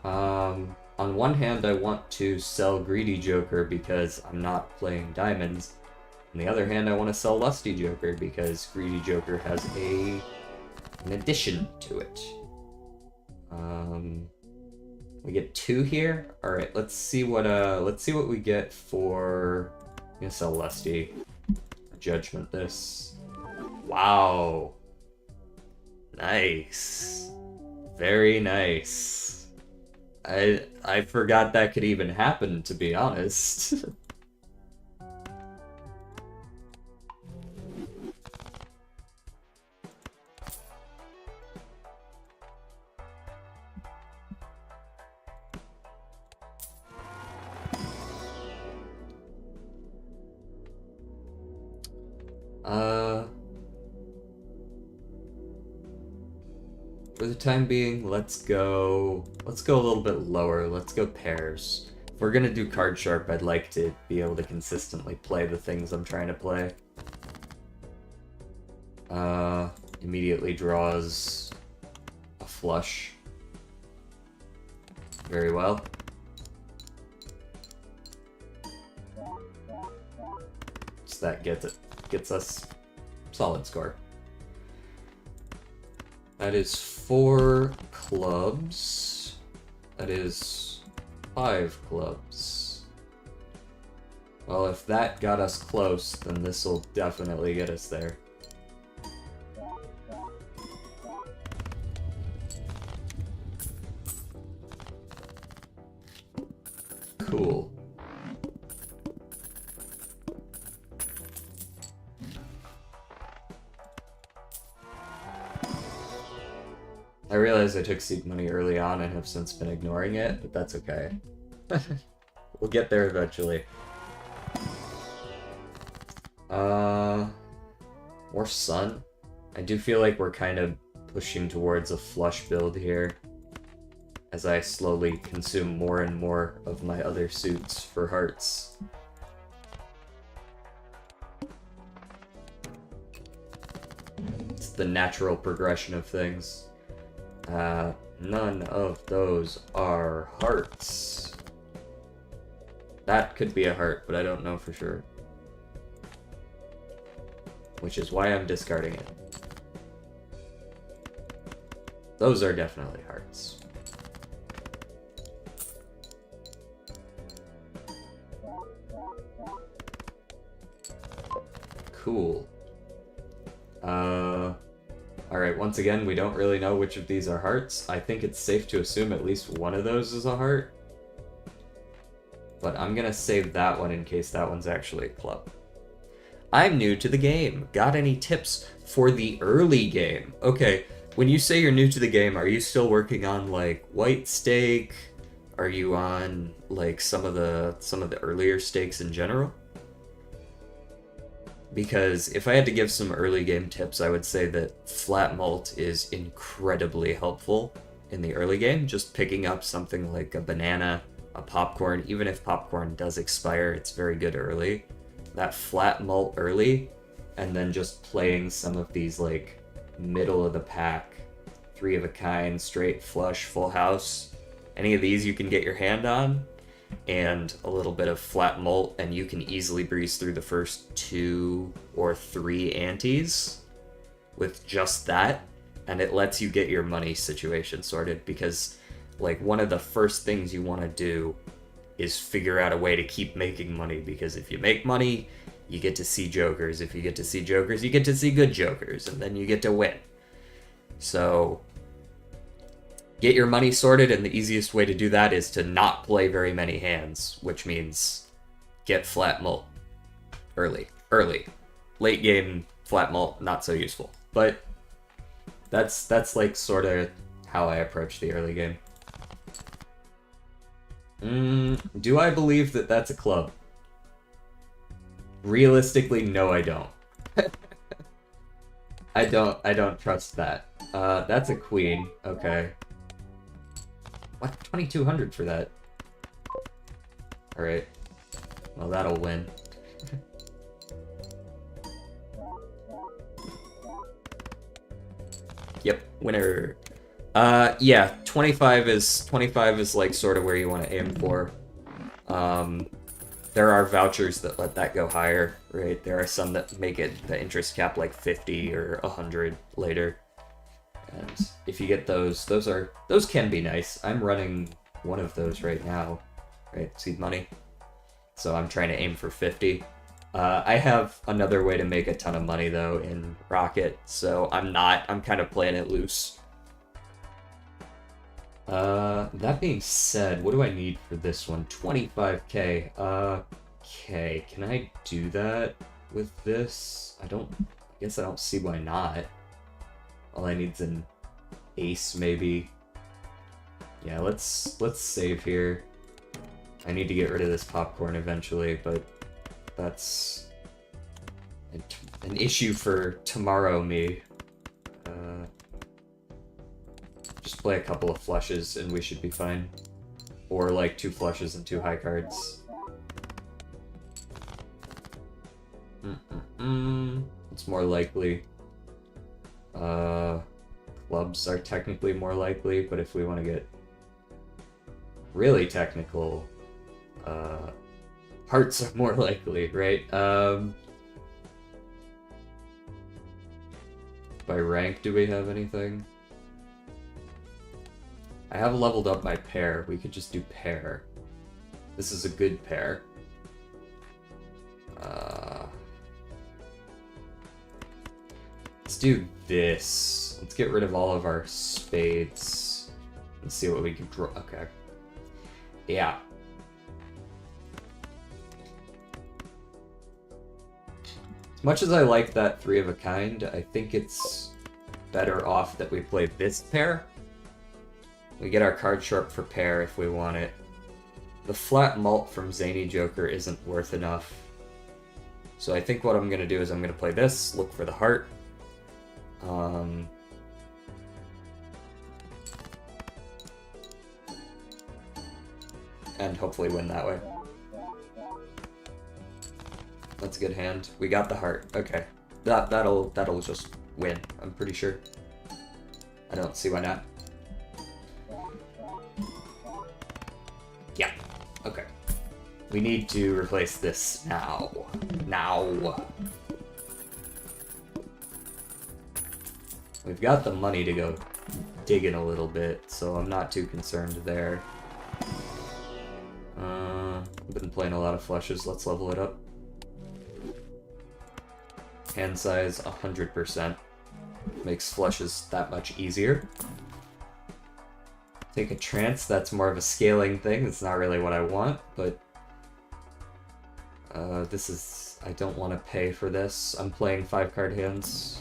On one hand, I want to sell Greedy Joker because I'm not playing diamonds. On the other hand, I want to sell Lusty Joker because Greedy Joker has an addition to it. We get 2 here. All right, let's see what we get for. I'm gonna sell Lusty. Judgment this. Wow. Nice. Very nice. I forgot that could even happen, to be honest. For the time being, let's go a little bit lower. Let's go pairs. If we're gonna do card sharp, I'd like to be able to consistently play the things I'm trying to play. Immediately draws a flush. Very well. So that gets us solid score. That is 4 clubs. That is 5 clubs. Well, if that got us close, then this will definitely get us there. Cool. I realized I took seed money early on and have since been ignoring it, but that's okay. We'll get there eventually. More sun. I do feel like we're kind of pushing towards a flush build here as I slowly consume more and more of my other suits for hearts. just the natural progression of things. None of those are hearts. That could be a heart, but I don't know for sure. Which is why I'm discarding it. Those are definitely hearts. Cool. Alright, once again, we don't really know which of these are hearts. I think it's safe to assume at least one of those is a heart. But I'm gonna save that one in case that one's actually a club. I'm new to the game. Got any tips for the early game? Okay, when you say you're new to the game, are you still working on, like, white stake? Are you on, like, some of the earlier stakes in general? Because if I had to give some early game tips, I would say that flat malt is incredibly helpful in the early game. Just picking up something like a banana, a popcorn, even if popcorn does expire, it's very good early. That flat malt early, and then just playing some of these like middle of the pack, 3 of a kind, straight, flush, full house. Any of these you can get your hand on, and a little bit of flat malt, and you can easily breeze through the first 2 or 3 antes with just that, and it lets you get your money situation sorted, because like one of the first things you want to do is figure out a way to keep making money, because if you make money, you get to see jokers. If you get to see jokers, you get to see good jokers, and then you get to win. So get your money sorted, and the easiest way to do that is to not play very many hands, which means get flat malt early. Late game flat malt, not so useful. But that's like sort of how I approach the early game. Do I believe that that's a club? Realistically, no, I don't. I don't trust that. That's a queen. Okay. What? 2,200 for that. Alright. Well, that'll win. Yep, winner. Yeah, 25 is like sort of where you want to aim for. There are vouchers that let that go higher, right? There are some that make it the interest cap like 50 or 100 later. And if you get those can be nice. I'm running one of those right now, right? Seed money. So I'm trying to aim for 50. I have another way to make a ton of money though in Rocket, so I'm kind of playing it loose. That being said, what do I need for this one? 25k. Okay, can I do that with this? I guess I don't see why not. All I need's an ace, maybe. Yeah, let's save here. I need to get rid of this popcorn eventually, but that's an issue for tomorrow me. Just play a couple of flushes and we should be fine. Or like 2 flushes and 2 high cards. It's more likely. Clubs are technically more likely, but if we want to get really technical, hearts are more likely, right? By rank, do we have anything? I have leveled up my pair. We could just do pair. This is a good pair. Let's do this. Let's get rid of all of our spades. Let's see what we can draw. Okay. Yeah. As much as I like that 3 of a kind, I think it's better off that we play this pair. We get our card sharp for pair if we want it. The flat malt from Zany Joker isn't worth enough. So I think what I'm going to do is I'm going to play this, look for the heart. And hopefully win that way. That's a good hand. We got the heart. Okay. That'll just win, I'm pretty sure. I don't see why not. Yeah, okay. We need to replace this now. Now. We've got the money to go digging a little bit, so I'm not too concerned there. I've been playing a lot of flushes, let's level it up. Hand size 100%. Makes flushes that much easier. Take a trance, that's more of a scaling thing, it's not really what I want, but this is... I don't want to pay for this. I'm playing 5-card hands.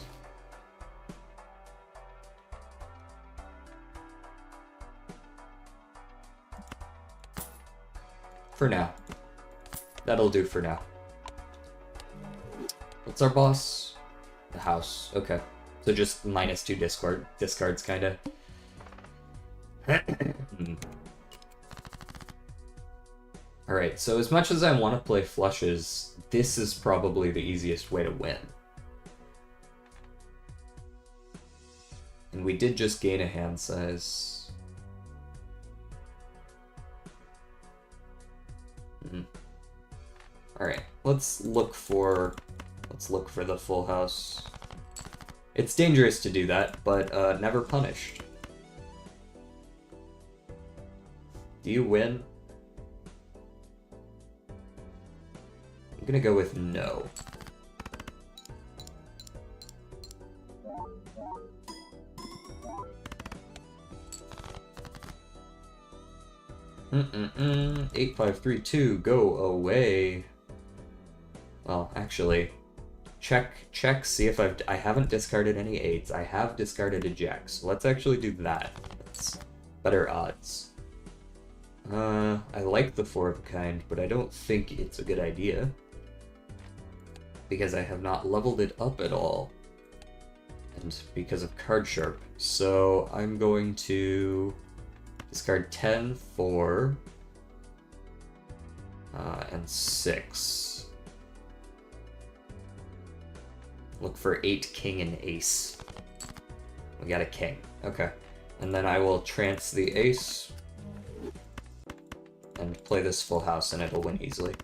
For now. That'll do for now. What's our boss? The house. Okay. So just -2 discards, kinda. Alright, so as much as I want to play flushes, this is probably the easiest way to win. And we did just gain a hand size. Alright, let's look for the full house. It's dangerous to do that, but never punished. Do you win? I'm gonna go with no. Mm-mm-mm. 8532, go away. Well, actually, check, see if I haven't discarded any 8s. I have discarded a jack, so let's actually do that. That's better odds. I like the 4 of a kind, but I don't think it's a good idea. Because I have not leveled it up at all. And because of card sharp. So I'm going to discard 10, 4, and 6. Look for 8, king, and ace. We got a king. Okay. And then I will trance the ace and play this full house and it'll win easily.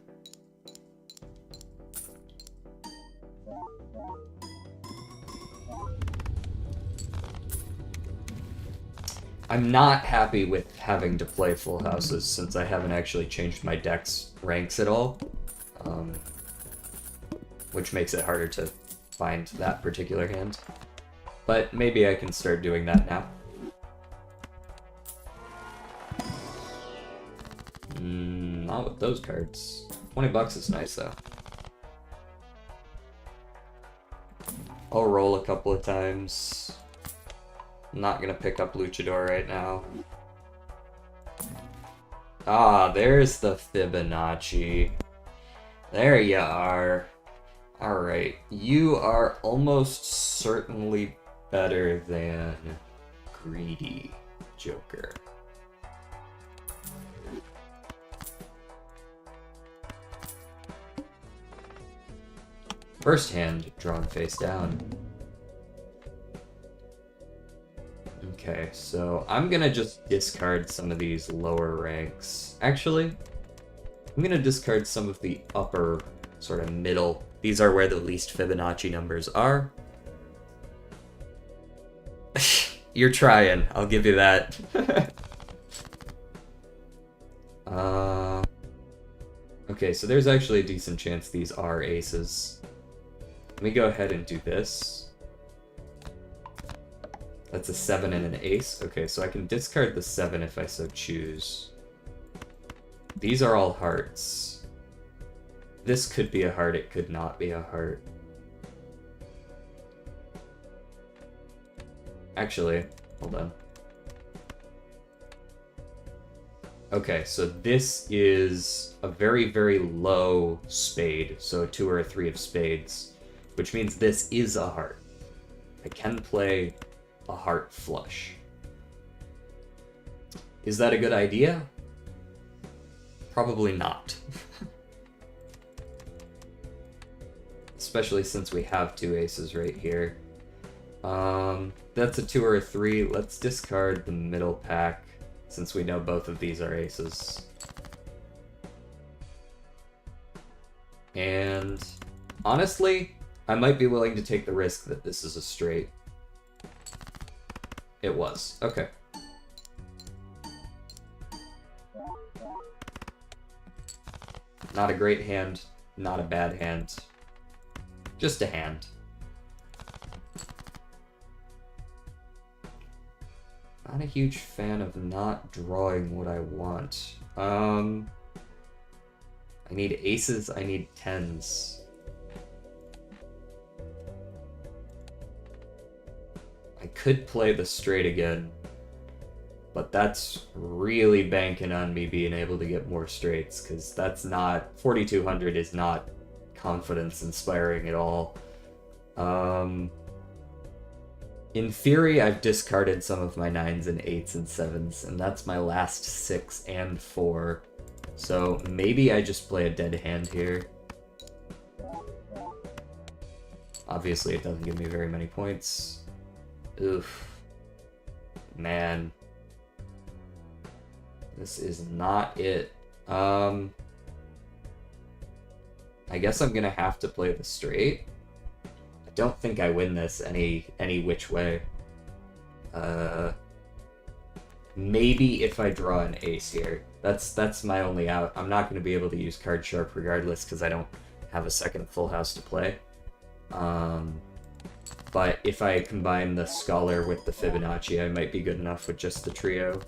I'm not happy with having to play full houses since I haven't actually changed my deck's ranks at all, which makes it harder to find that particular hand. But maybe I can start doing that now. Not with those cards. 20 bucks is nice though. I'll roll a couple of times. I'm not gonna pick up Luchador right now. Ah, there's the Fibonacci. There you are. Alright, you are almost certainly better than Greedy Joker. First hand, drawn face down. Okay, so I'm gonna just discard some of these lower ranks. Actually, I'm gonna discard some of the upper, sort of middle. These are where the least Fibonacci numbers are. You're trying, I'll give you that. Okay, so there's actually a decent chance these are aces. Let me go ahead and do this. That's a 7 and an ace. Okay, so I can discard the 7 if I so choose. These are all hearts. This could be a heart, it could not be a heart. Actually, hold on. Okay, so this is a very, very low spade, so a 2 or a 3 of spades, which means this is a heart. I can play a heart flush. Is that a good idea? Probably not. Especially since we have 2 aces right here. That's a 2 or a 3. Let's discard the middle pack, since we know both of these are aces. And honestly, I might be willing to take the risk that this is a straight. It was. Okay. Not a great hand, not a bad hand. Just a hand. Not a huge fan of not drawing what I want. I need aces, I need tens. I could play the straight again, but that's really banking on me being able to get more straights, because that's not... 4,200 is not confidence-inspiring at all. In theory, I've discarded some of my 9s and 8s and 7s, and that's my last 6 and 4. So maybe I just play a dead hand here. Obviously, it doesn't give me very many points. Oof. Man. This is not it. I guess I'm gonna have to play the straight. I don't think I win this any which way. Maybe if I draw an ace here. That's my only out. I'm not gonna be able to use card sharp regardless because I don't have a second full house to play. But if I combine the Scholar with the Fibonacci, I might be good enough with just the trio.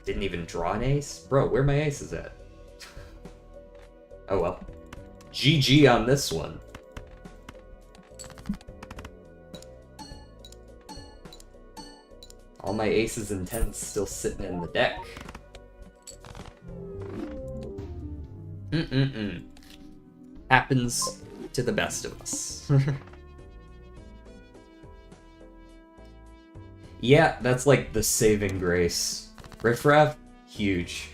Didn't even draw an ace? Bro, where my aces at? Oh well. GG on this one. All my aces and tens still sitting in the deck. Happens to the best of us. Yeah, that's like the saving grace. Riffraff, huge.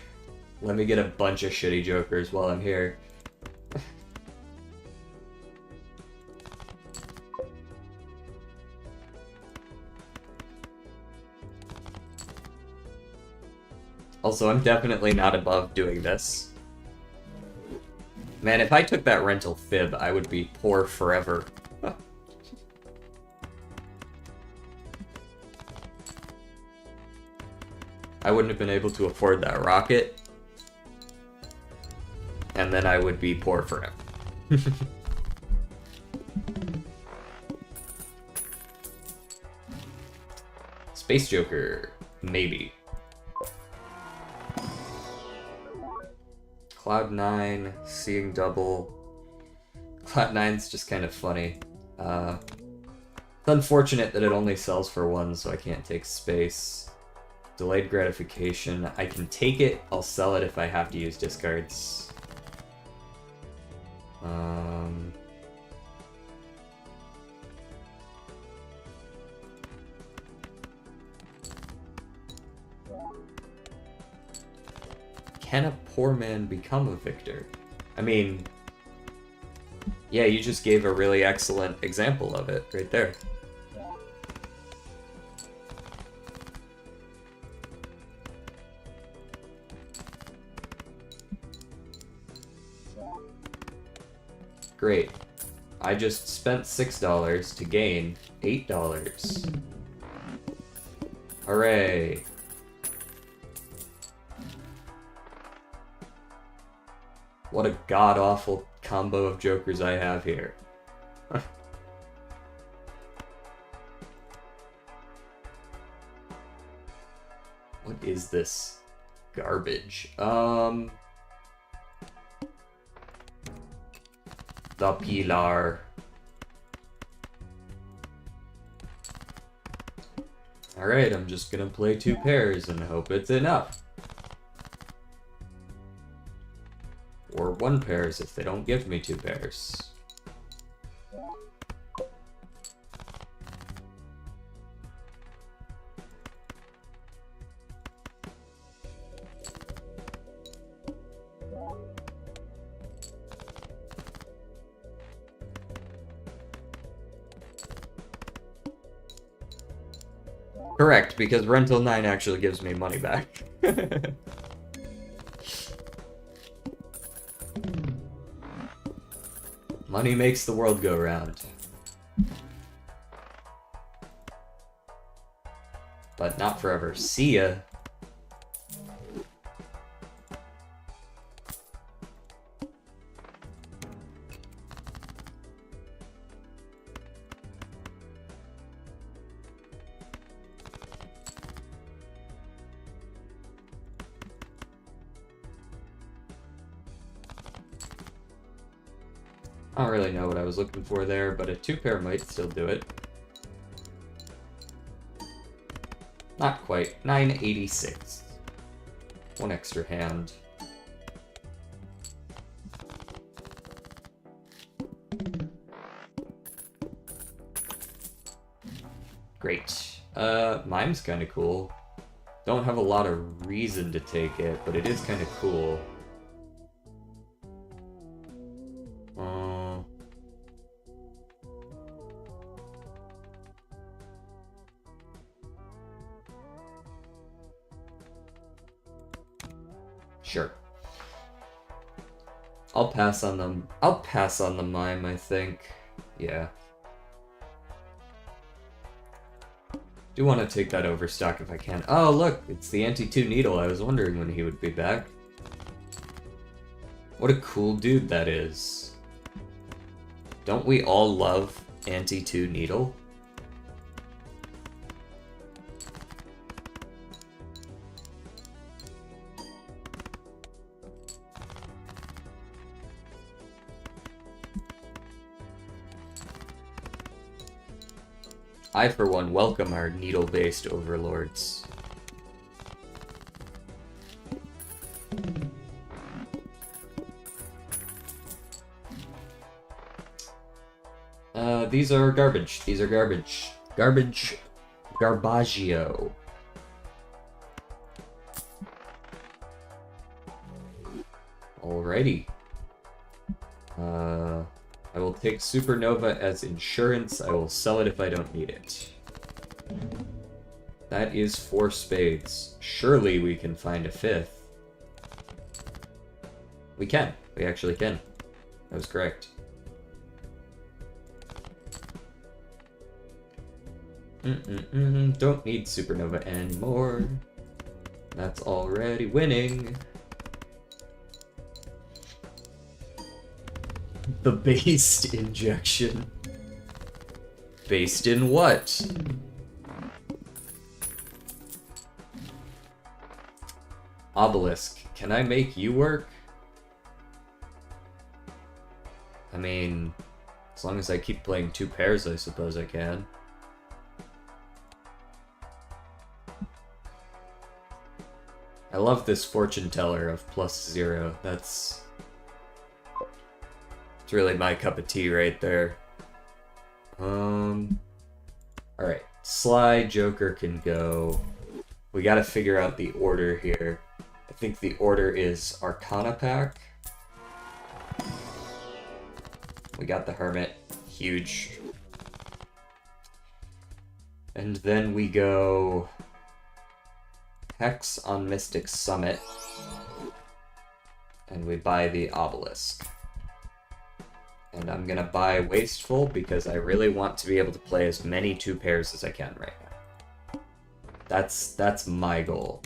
Let me get a bunch of shitty jokers while I'm here. Also, I'm definitely not above doing this. Man, if I took that rental fib, I would be poor forever. I wouldn't have been able to afford that rocket. And then I would be poor forever. Space Joker, maybe. Cloud9, seeing double. Cloud9's just kind of funny. It's unfortunate that it only sells for 1, so I can't take space. Delayed gratification. I can take it, I'll sell it if I have to use discards. Can a poor man become a victor? I mean, yeah, you just gave a really excellent example of it right there. Great. I just spent $6 to gain $8. Hooray. What a god-awful combo of jokers I have here. What is this garbage? The Pilar. Alright, I'm just gonna play 2 pairs and hope it's enough. Or 1 pairs if they don't give me 2 pairs. Correct, because Rental 9 actually gives me money back. Money makes the world go round. But not forever. See ya. I don't really know what I was looking for there, but a 2-pair might still do it. Not quite. 986. One extra hand. Great. Mime's kind of cool. Don't have a lot of reason to take it, but it is kind of cool. Sure. I'll pass on them. I'll pass on the mime, I think. Yeah. Do want to take that overstock if I can. Oh, look, it's the Anti-2 Needle. I was wondering when he would be back. What a cool dude that is. Don't we all love Anti-2 Needle? I, for one, welcome our needle-based overlords. These are garbage. These are garbage. Garbage. Garbaggio. Alrighty. I will take Supernova as insurance. I will sell it if I don't need it. That is 4 spades. Surely we can find a 5th. We can. We actually can. That was correct. Don't need Supernova anymore. That's already winning. The based injection. Based in what? Obelisk. Can I make you work? I mean, as long as I keep playing 2 pairs, I suppose I can. I love this fortune teller of +0. It's really my cup of tea right there. Alright. Sly Joker can go. We gotta figure out the order here. I think the order is Arcana Pack. We got the Hermit. Huge. And then we go Hex on Mystic Summit. And we buy the Obelisk. And I'm gonna buy Wasteful because I really want to be able to play as many 2 pairs as I can right now. That's my goal,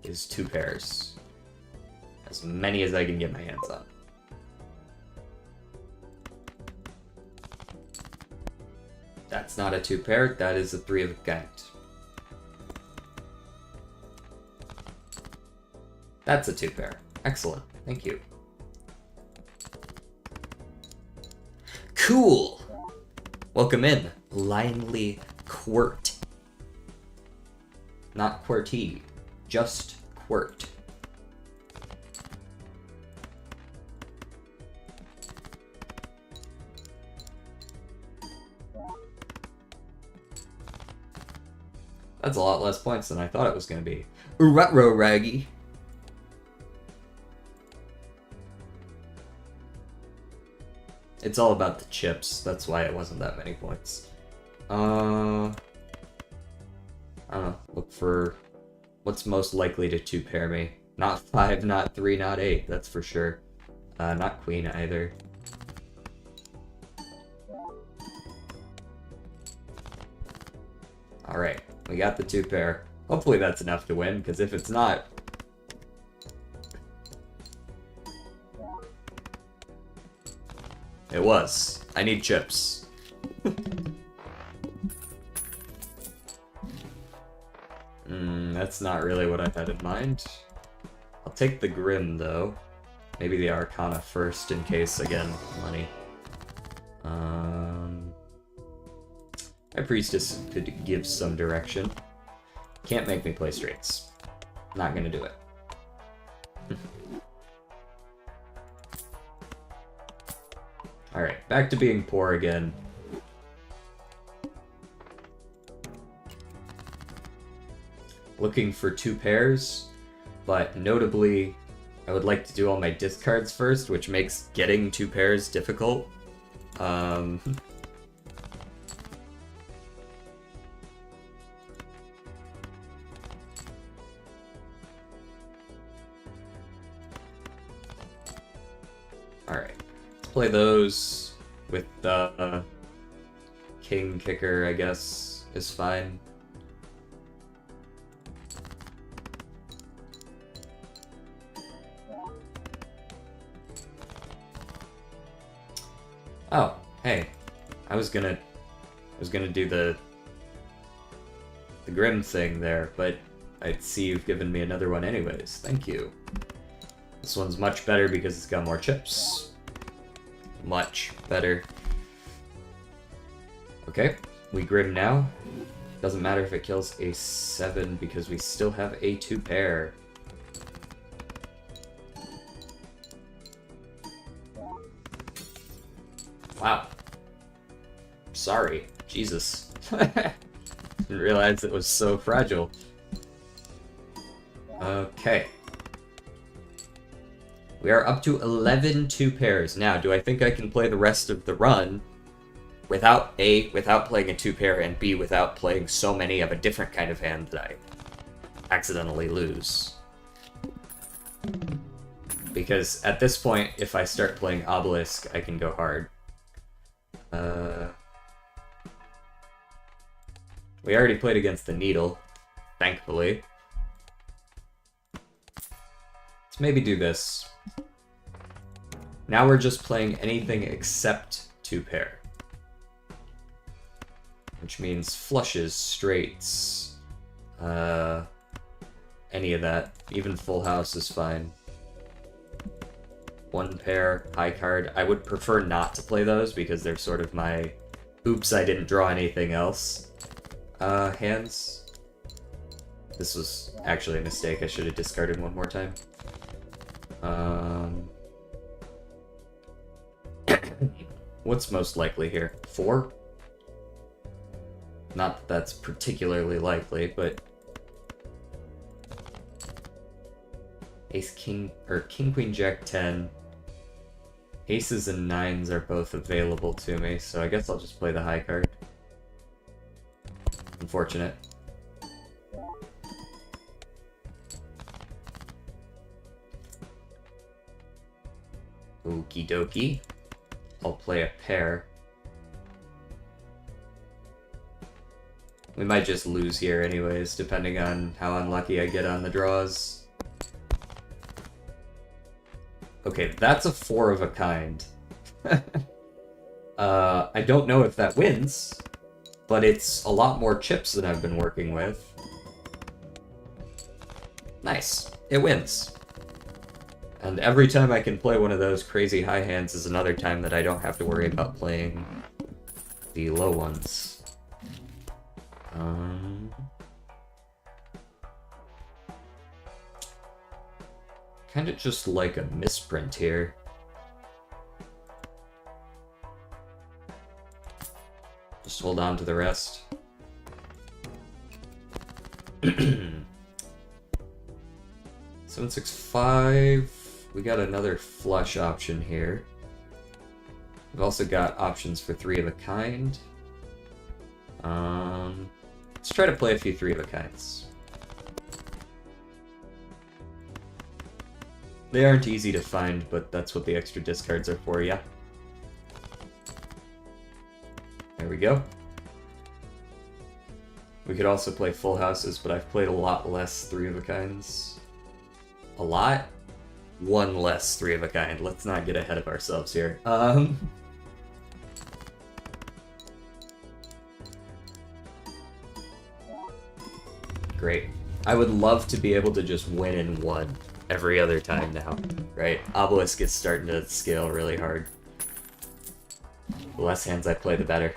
is 2 pairs. As many as I can get my hands on. That's not a 2 pair, that is a 3 of a kind. That's a 2 pair. Excellent, thank you. Cool! Welcome in, Linely Quirt. Not QWERTY, just Quirt. That's a lot less points than I thought it was going to be. Retro Raggy. It's all about the chips. That's why it wasn't that many points. Alright, I don't know, look for what's most likely to two-pair me. Not 5, not 3, not 8, that's for sure. Not queen either. Alright, we got the two-pair. Hopefully that's enough to win, because if it's not... It was. I need chips. That's not really what I had in mind. I'll take the Grim, though. Maybe the Arcana first, in case, again, money. My Priestess could give some direction. Can't make me play straights. Not gonna do it. Alright, back to being poor again. Looking for two pairs, but notably, I would like to do all my discards first, which makes getting two pairs difficult. Alright, let's play those with the King Kicker, I guess, is fine. Oh, hey, I was gonna do the Grim thing there, but I see you've given me another one anyways. Thank you. This one's much better because it's got more chips. Much better. Okay, we Grim now. Doesn't matter if it kills a 7 because we still have a 2 pair. Wow. Sorry. Jesus. Didn't realize it was so fragile. Okay. We are up to 11 2 pairs. Now, do I think I can play the rest of the run without A, without playing a 2 pair, and B, without playing so many of a different kind of hand that I accidentally lose? Because at this point, if I start playing Obelisk, I can go hard. We already played against the Needle, thankfully. Let's maybe do this. Now we're just playing anything except 2 pair. Which means flushes, straights, any of that. Even full house is fine. 1 pair, high card. I would prefer not to play those because they're sort of my oops, I didn't draw anything else hands. This was actually a mistake. I should have discarded one more time. What's most likely here? 4? Not that that's particularly likely, but Ace, King, or King, Queen, Jack, 10. Aces and 9s are both available to me, so I guess I'll just play the high card. Unfortunate. Okie dokie. I'll play a pair. We might just lose here anyways, depending on how unlucky I get on the draws. Okay, that's a 4 of a kind. I don't know if that wins, but it's a lot more chips than I've been working with. Nice. It wins. And every time I can play one of those crazy high hands is another time that I don't have to worry about playing the low ones. Kind of just like a misprint here. Just hold on to the rest. 765. We got another flush option here. We've also got options for 3 of a kind. Let's try to play a few 3-of-a-kinds. They aren't easy to find, but that's what the extra discards are for, yeah. There we go. We could also play full houses, but I've played a lot less 3-of-a-kinds. A lot? One less 3-of-a-kind. Let's not get ahead of ourselves here. Great. I would love to be able to just win in one every other time now, right? Obelisk is starting to scale really hard. The less hands I play, the better.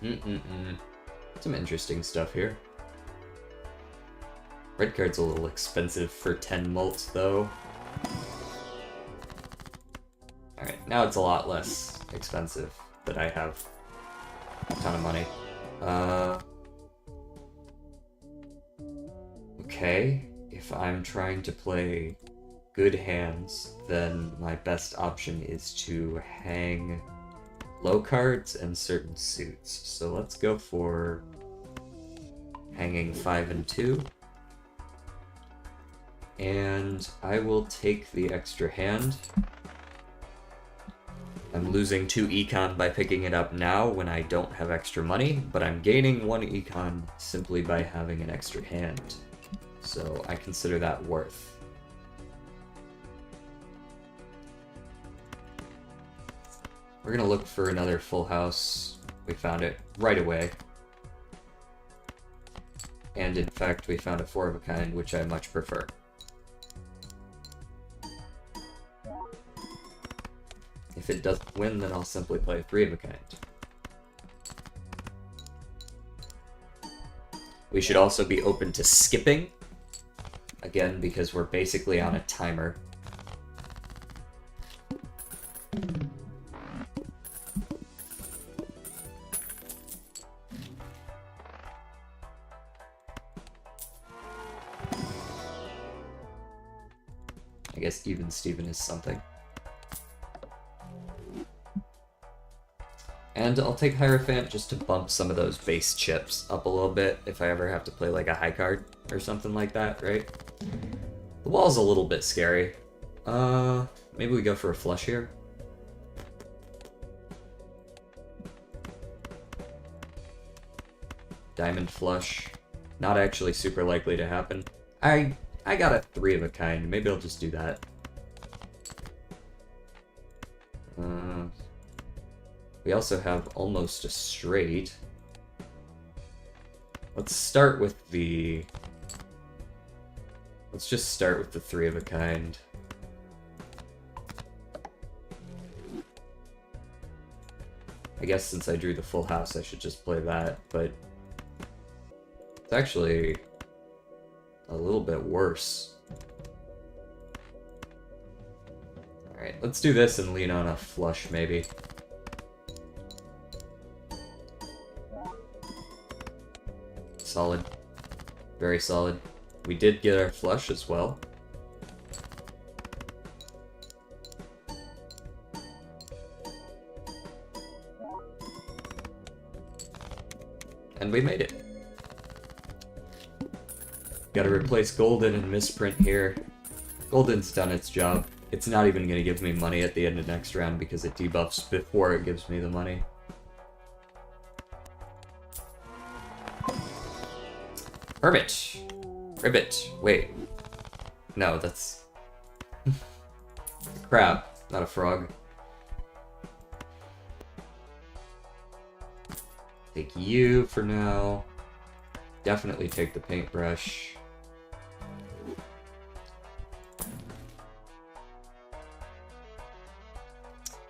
Some interesting stuff here. Red card's a little expensive for 10 mults, though. Alright, now it's a lot less expensive that I have a ton of money. Okay, if I'm trying to play good hands, then my best option is to hang low cards and certain suits. So let's go for hanging 5 and 2. And I will take the extra hand. I'm losing 2 econ by picking it up now when I don't have extra money, but I'm gaining 1 econ simply by having an extra hand. So I consider that worth. We're gonna look for another full house. We found it right away. And in fact, we found a 4-of-a-kind, which I much prefer. If it doesn't win, then I'll simply play 3-of-a-kind. We should also be open to skipping. Again, because we're basically on a timer. I guess even Steven is something. And I'll take Hierophant just to bump some of those base chips up a little bit if I ever have to play like a high card or something like that, right? The wall's a little bit scary. Maybe we go for a flush here. Diamond flush. Not actually super likely to happen. I got a 3-of-a-kind. Maybe I'll just do that. We also have almost a straight. Let's start with the... Let's just start with the 3-of-a-kind. I guess since I drew the full house, I should just play that, but... It's actually a little bit worse. Alright, let's do this and lean on a flush, maybe. Solid. Very solid. We did get our flush as well. And we made it. Gotta replace Golden and Misprint here. Golden's done its job. It's not even gonna give me money at the end of next round because it debuffs before it gives me the money. Hermit! Ribbit! Wait. No, that's... a crab, not a frog. Take you for now. Definitely take the paintbrush.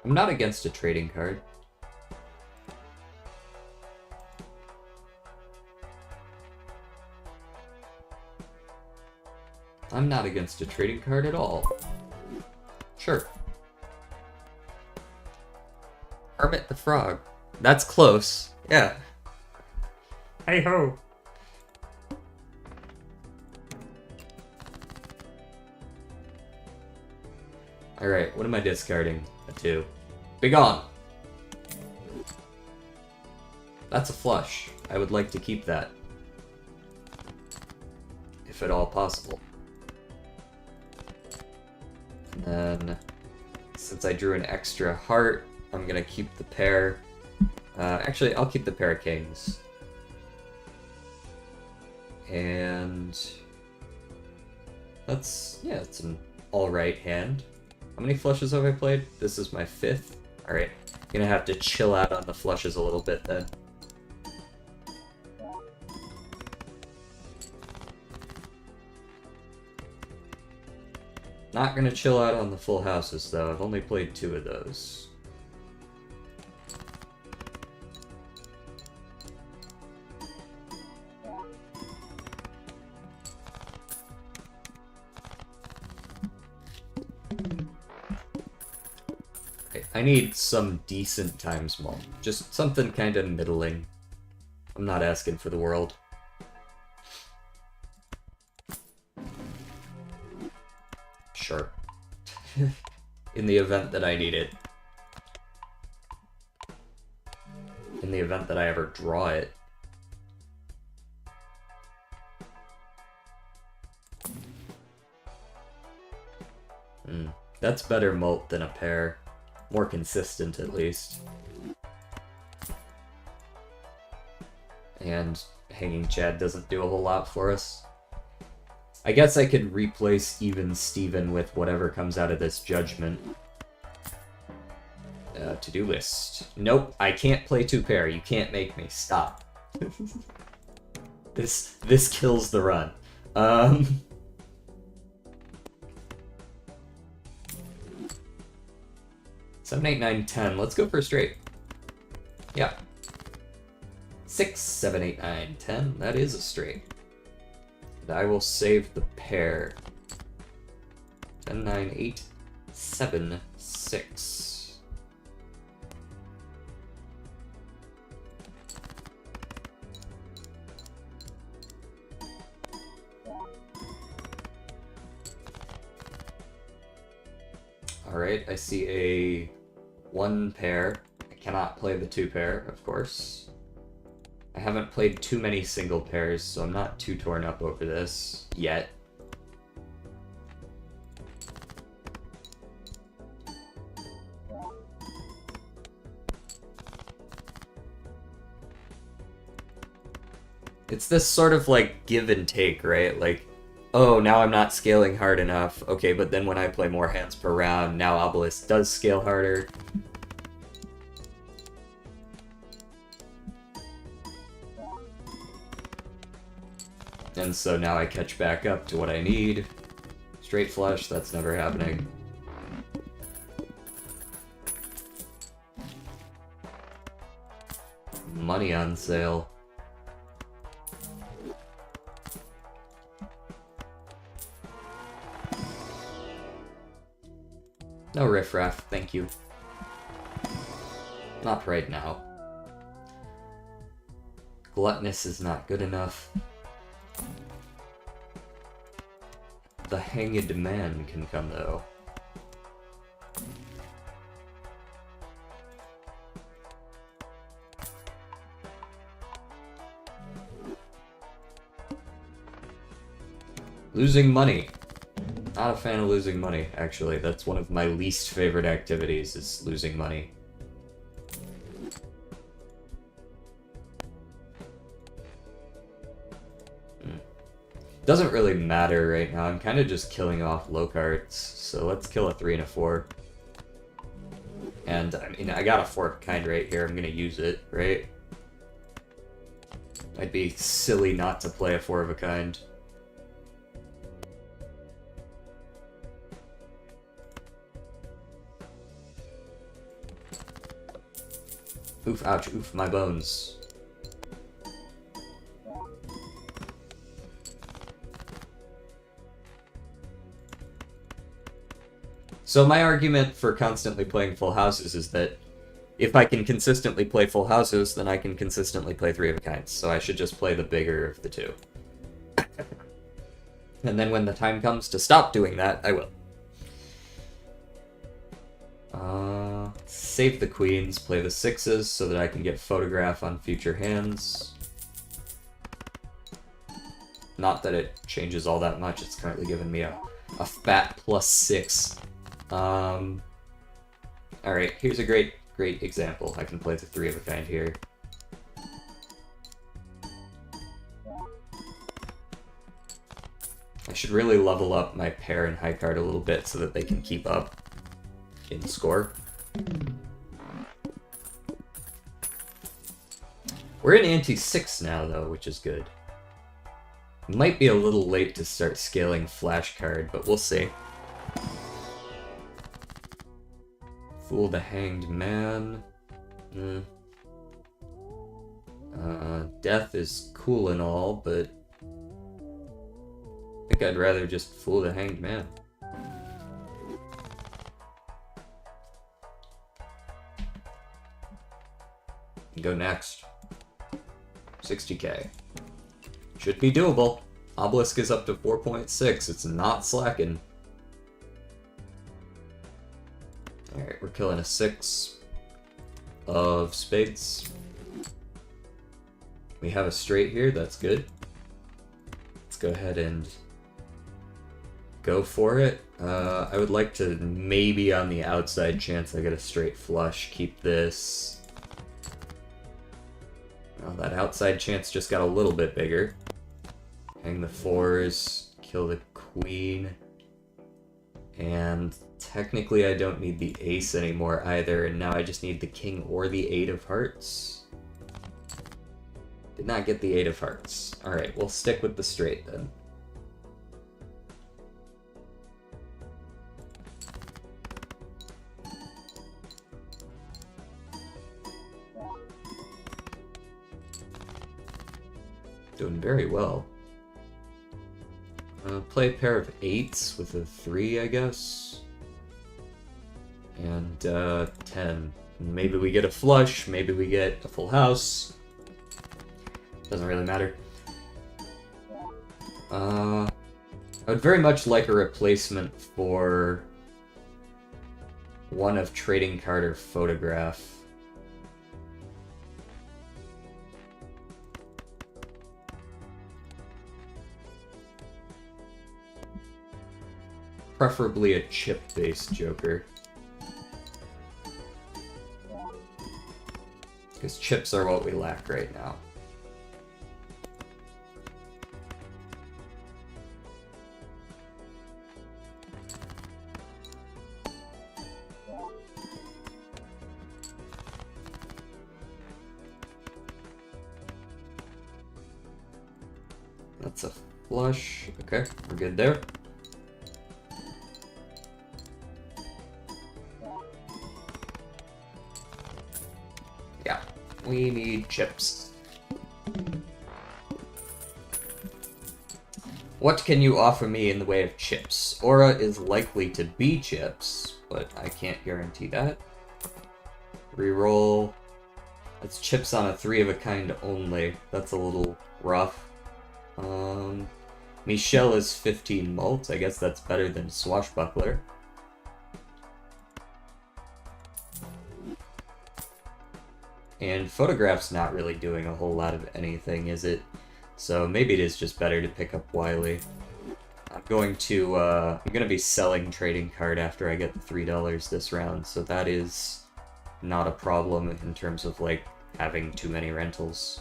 I'm not against a trading card. I'm not against a trading card at all. Sure. Hermit the Frog. That's close. Yeah. Hey ho. Alright, what am I discarding? A 2. Be gone! That's a flush. I would like to keep that. If at all possible. And then, since I drew an extra heart, I'm gonna keep the pair. Actually, I'll keep the pair of kings. And that's, yeah, it's an alright hand. How many flushes have I played? This is my 5th. Alright, gonna have to chill out on the flushes a little bit then. Not gonna chill out on the full houses though, I've only played 2 of those. I need some decent times mult. Just something kind of middling. I'm not asking for the world. Sure. In the event that I need it. In the event that I ever draw it. That's better mult than a pair. More consistent, at least. And Hanging Chad doesn't do a whole lot for us. I guess I could replace Even Steven with whatever comes out of this judgment. To-do list. Nope, I can't play 2 pair. You can't make me. Stop. This kills the run. 7, 8, 9, 10. Let's go for a straight. Yeah. 6, 7, 8, 9, 10. That is a straight. And I will save the pair. 10, 9, 8, 7, 6. Alright, I see a 1 pair. I cannot play the 2 pair, of course. I haven't played too many single pairs, so I'm not too torn up over this yet. It's this sort of like give and take, right? Like, oh, now I'm not scaling hard enough. Okay, but then when I play more hands per round, now Obelisk does scale harder. And so now I catch back up to what I need. Straight flush, that's never happening. Money on sale. No riffraff, thank you. Not right now. Gluttonous is not good enough. The Hanged Man can come, though. Losing money. Not a fan of losing money, actually. That's one of my least favorite activities, is losing money. Doesn't really matter right now. I'm kind of just killing off low cards, so let's kill a 3 and a 4. And, I mean, I got a 4 of kind right here. I'm gonna use it, right? I'd be silly not to play a 4 of a kind. Oof, ouch, oof, my bones. So my argument for constantly playing full houses is that if I can consistently play full houses, then I can consistently play 3 of a kinds. So I should just play the bigger of the 2. And then when the time comes to stop doing that, I will. Save the queens, play the sixes so that I can get photograph on future hands. Not that it changes all that much, it's currently giving me a fat +6. Alright, here's a great example. I can play the 3 of a kind here. I should really level up my pair and high card a little bit so that they can keep up in score. We're in ante-6 now, though, which is good. Might be a little late to start scaling flash card, but we'll see. Fool the Hanged Man. Death is cool and all, but I think I'd rather just fool the Hanged Man. Go next. 60k. Should be doable. Obelisk is up to 4.6. It's not slacking. Alright, we're killing a 6 of spades. We have a straight here, that's good. Let's go ahead and go for it. I would like to, maybe on the outside chance I get a straight flush, keep this. Oh, that outside chance just got a little bit bigger. Hang the 4s, kill the queen. And technically I don't need the ace anymore either, and now I just need the king or the 8 of hearts. Did not get the 8 of hearts. Alright, we'll stick with the straight then. Doing very well. Play a pair of 8s with a 3, I guess. And 10. Maybe we get a flush, maybe we get a full house. Doesn't really matter. I would very much like a replacement for one of trading card or photograph. Preferably a chip-based Joker. Because chips are what we lack right now. That's a flush. Okay, we're good there. Yeah, we need chips. What can you offer me in the way of chips? Aura is likely to be chips, but I can't guarantee that. Reroll. That's chips on a 3 of a kind only. That's a little rough. Michelle is 15 mult. I guess that's better than Swashbuckler. And Photograph's not really doing a whole lot of anything, is it? So maybe it is just better to pick up Wily. I'm going to be selling trading card after I get the $3 this round, so that is not a problem in terms of, like, having too many rentals.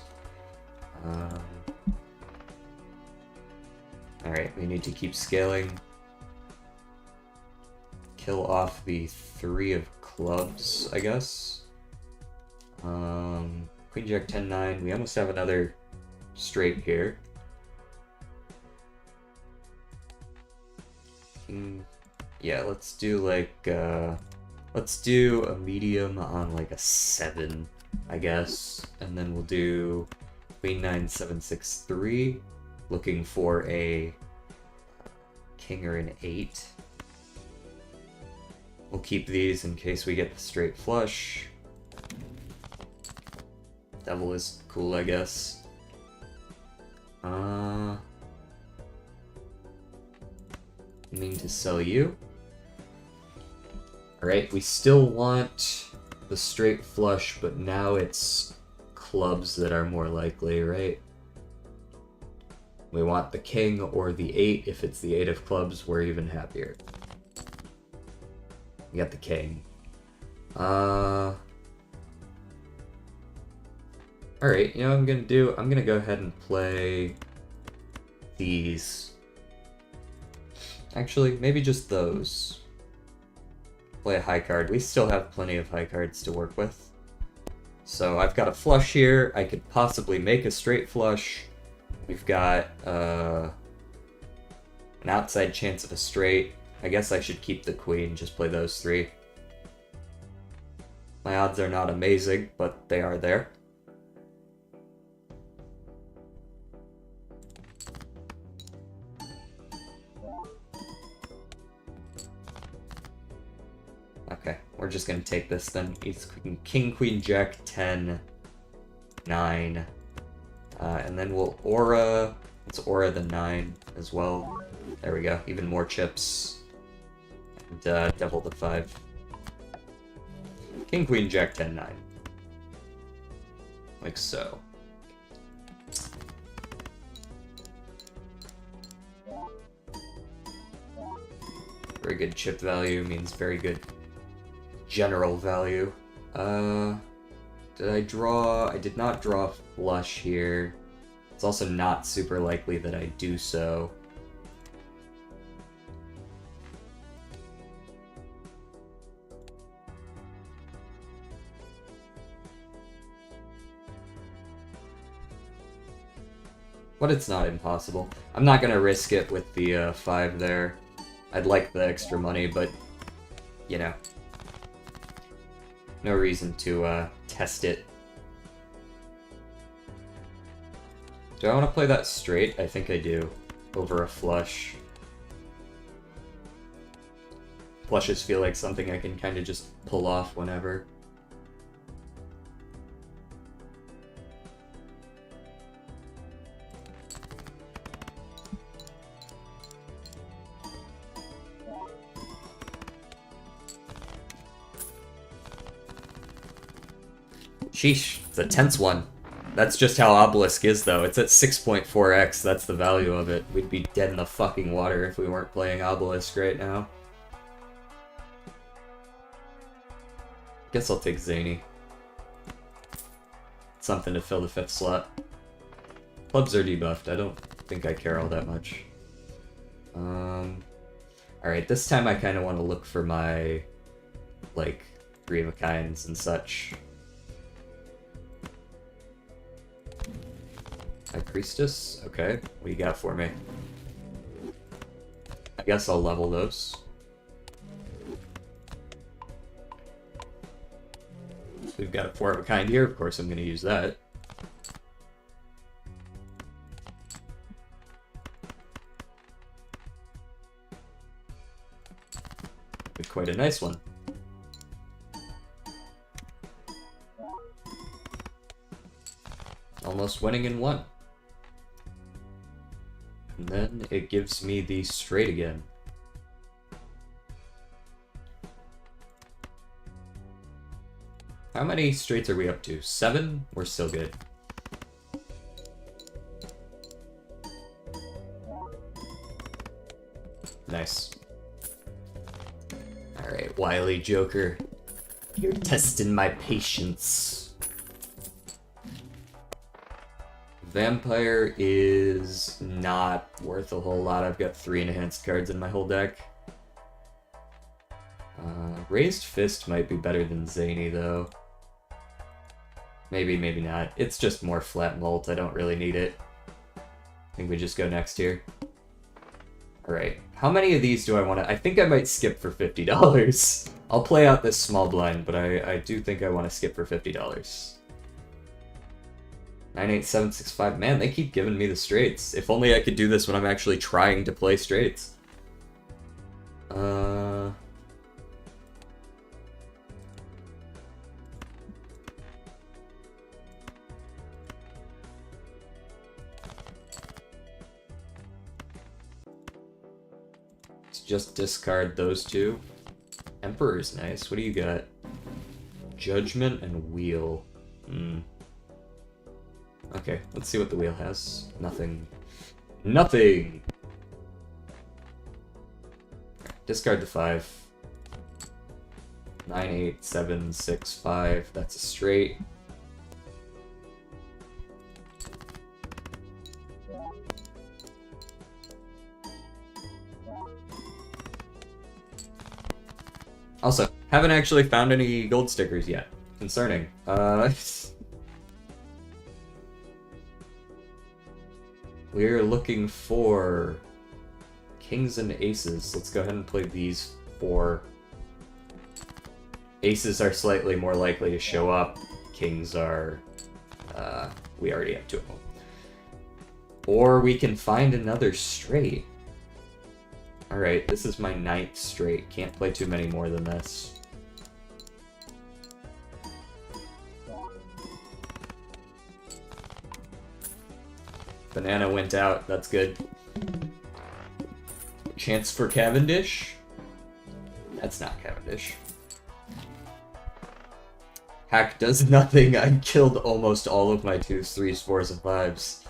Alright, we need to keep scaling. Kill off the 3 of clubs, I guess. Queen Jack 10-9. We almost have another straight here. Yeah, let's do like let's do a medium on like a 7, I guess, and then we'll do Queen 9 7 6 3, looking for a king or an 8. We'll keep these in case we get the straight flush. Devil is cool, I guess. Mean to sell you. Alright, we still want the straight flush, but now it's clubs that are more likely, right? We want the king or the 8. If it's the 8 of clubs, we're even happier. We got the king. Alright, you know what I'm gonna do? I'm gonna go ahead and play these. Actually, maybe just those. Play a high card. We still have plenty of high cards to work with. So I've got a flush here. I could possibly make a straight flush. We've got an outside chance of a straight. I guess I should keep the queen, just play those 3. My odds are not amazing, but they are there. Okay, we're just gonna take this then. It's king, queen, jack, 10, 9. And then we'll aura. Let's aura the 9 as well. There we go, even more chips. And double the 5. King, queen, jack, 10, 9. Like so. Very good chip value means very good general value. Did I draw? I did not draw flush here. It's also not super likely that I do so. But it's not impossible. I'm not gonna risk it with the 5 there. I'd like the extra money, but, you know. No reason to test it. Do I want to play that straight? I think I do. Over a flush. Flushes feel like something I can kind of just pull off whenever. Sheesh, it's a tense one. That's just how Obelisk is, though. It's at 6.4x, that's the value of it. We'd be dead in the fucking water if we weren't playing Obelisk right now. Guess I'll take Zany. Something to fill the 5th slot. Clubs are debuffed, I don't think I care all that much. Alright, this time I kind of want to look for my, like, 3 of a kinds and such. High Priestess? Okay, what do you got for me? I guess I'll level those. We've got a 4 of a kind here, of course I'm going to use that. Quite a nice one. Almost winning in 1. And then it gives me the straight again. How many straights are we up to? 7? We're still good. Nice. Alright, wily Joker. You're testing my patience. Vampire is not worth a whole lot. I've got 3 enhanced cards in my whole deck. Raised Fist might be better than Zany, though. Maybe, maybe not. It's just more flat mult. I don't really need it. I think we just go next here. Alright, how many of these do I want to... I think I might skip for $50. I'll play out this small blind, but I do think I want to skip for $50. 98765. Man, they keep giving me the straights. If only I could do this when I'm actually trying to play straights. Just discard those 2, Emperor's nice. What do you got? Judgment and Wheel. Okay, let's see what the wheel has. Nothing. Nothing! Discard the 5. 9, 8, 7, 6, 5. That's a straight. Also, haven't actually found any gold stickers yet. Concerning. We're looking for kings and aces. Let's go ahead and play these 4. Aces are slightly more likely to show up. Kings are... we already have 2 of them. Or we can find another straight. Alright, this is my 9th straight. Can't play too many more than this. Banana went out, that's good. Chance for Cavendish? That's not Cavendish. Hack does nothing. I killed almost all of my 2s, 3s, 4s, and 5s.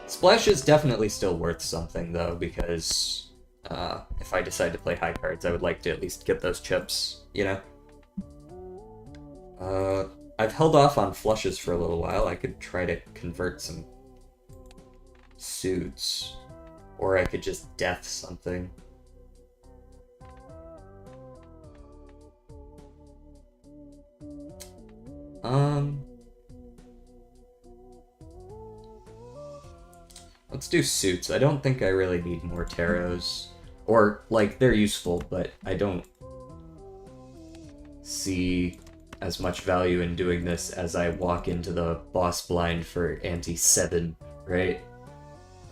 Splash is definitely still worth something, though, because if I decide to play high cards, I would like to at least get those chips, you know? I've held off on flushes for a little while. I could try to convert some suits, or I could just death something. Let's do suits. I don't think I really need more tarots. Or, like, they're useful, but I don't see as much value in doing this as I walk into the boss blind for ante-7, right?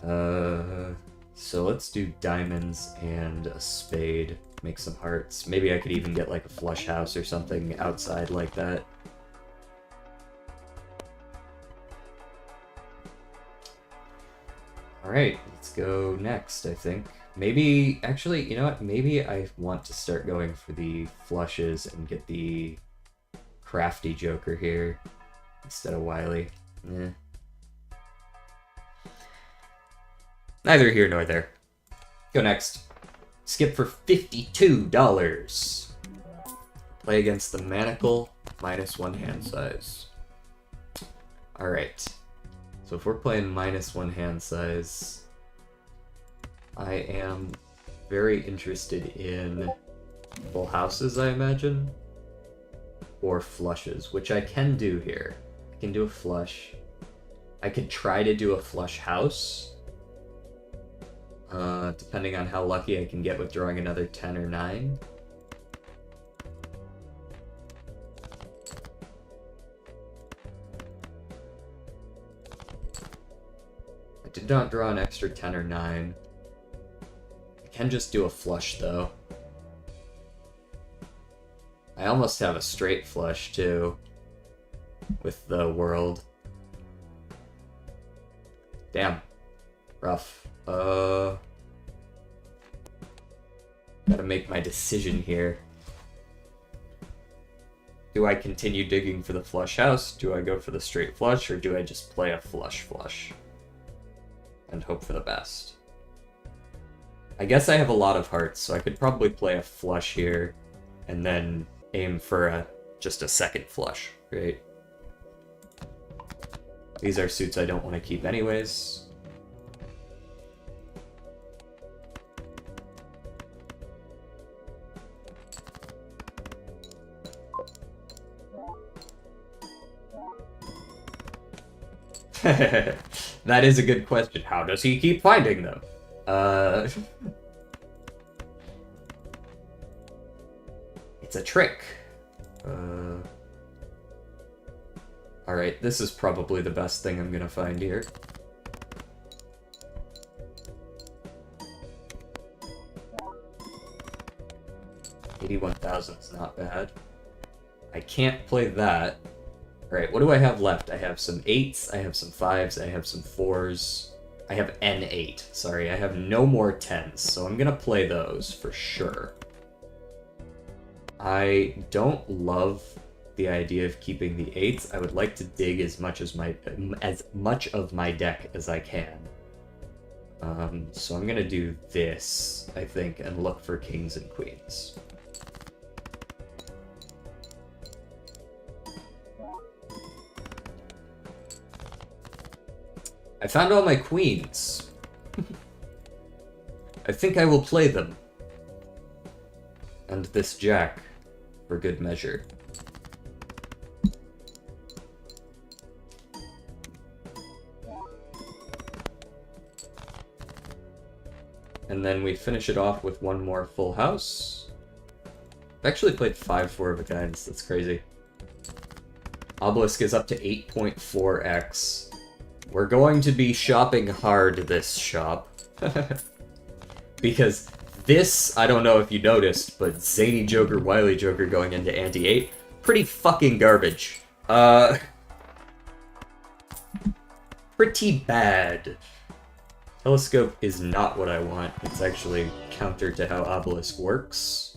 So let's do diamonds and a spade. Make some hearts. Maybe I could even get, like, a flush house or something outside like that. Alright, let's go next, I think. Maybe, actually, you know what? Maybe I want to start going for the flushes and get the crafty joker here instead of Wily. Neither here nor there. Go next. Skip for $52. Play against the Manacle, -1 hand size. Alright. So if we're playing -1 hand size, I am very interested in full houses, I imagine, or flushes, which I can do here. I can do a flush. I could try to do a flush house, depending on how lucky I can get with drawing another 10 or 9. I did not draw an extra 10 or 9. I can just do a flush, though. I almost have a straight flush, too, with the world. Damn. Rough. Gotta make my decision here. Do I continue digging for the flush house? Do I go for the straight flush, or do I just play a flush and hope for the best? I guess I have a lot of hearts, so I could probably play a flush here and then aim for just a second flush, right? These are suits I don't want to keep anyways. That is a good question. How does he keep finding them? It's a trick. Alright, this is probably the best thing I'm gonna find here. $81,000 is not bad. I can't play that. Alright, what do I have left? I have some 8s, I have some 5s, I have some 4s. I have N8. Sorry, I have no more 10s, so I'm gonna play those for sure. I don't love the idea of keeping the 8s. I would like to dig as much of my deck as I can. So I'm gonna do this, I think, and look for kings and queens. I found all my queens. I think I will play them. And this jack, for good measure. And then we finish it off with one more full house. I've actually played 5 4 of a kinds, that's crazy. Obelisk is up to 8.4x. We're going to be shopping hard this shop. Because this, I don't know if you noticed, but Zany Joker, Wily Joker going into Anti-8, pretty fucking garbage. Pretty bad. Telescope is not what I want. It's actually counter to how Obelisk works.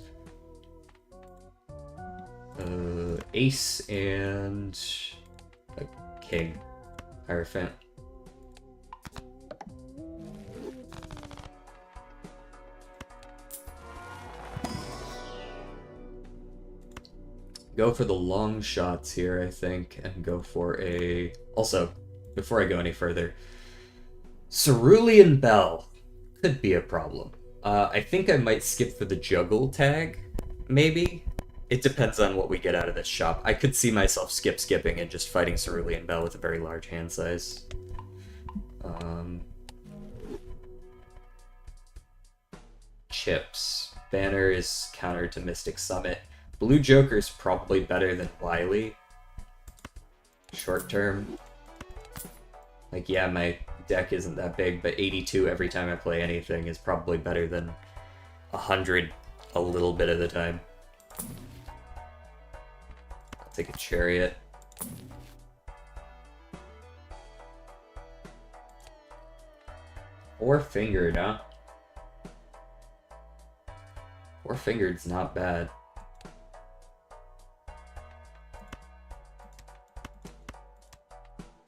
Ace and a king. Hierophant. Go for the long shots here, I think, and go for a... Also, before I go any further, Cerulean Bell could be a problem. I think I might skip for the juggle tag, maybe? It depends on what we get out of this shop. I could see myself skipping and just fighting Cerulean Bell with a very large hand size. Chips. Banner is counter to Mystic Summit. Blue Joker's probably better than Wily. Short term. Like, yeah, my deck isn't that big, but 82 every time I play anything is probably better than 100 a little bit of the time. I'll take a Chariot. Four-fingered, huh? Four-fingered's not bad.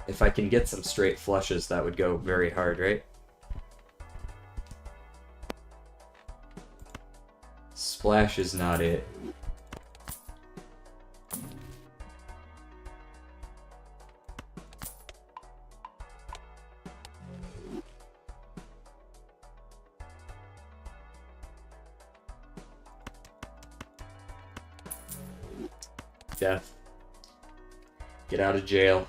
If I can get some straight flushes, that would go very hard, right? Splash is not it. Death. Get out of jail.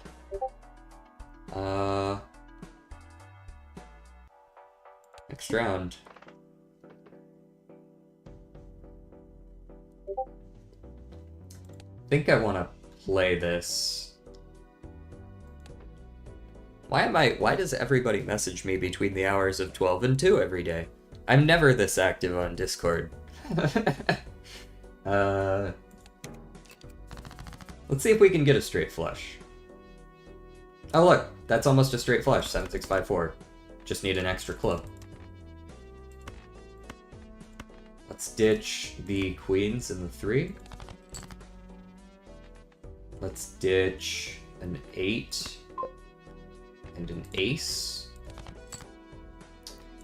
Next round. I think I want to play this. Why does everybody message me between the hours of 12 and 2 every day? I'm never this active on Discord. Let's see if we can get a straight flush. Oh look, that's almost a straight flush, 7654. Just need an extra club. Let's ditch the queens and the 3. Let's ditch an 8 and an ace.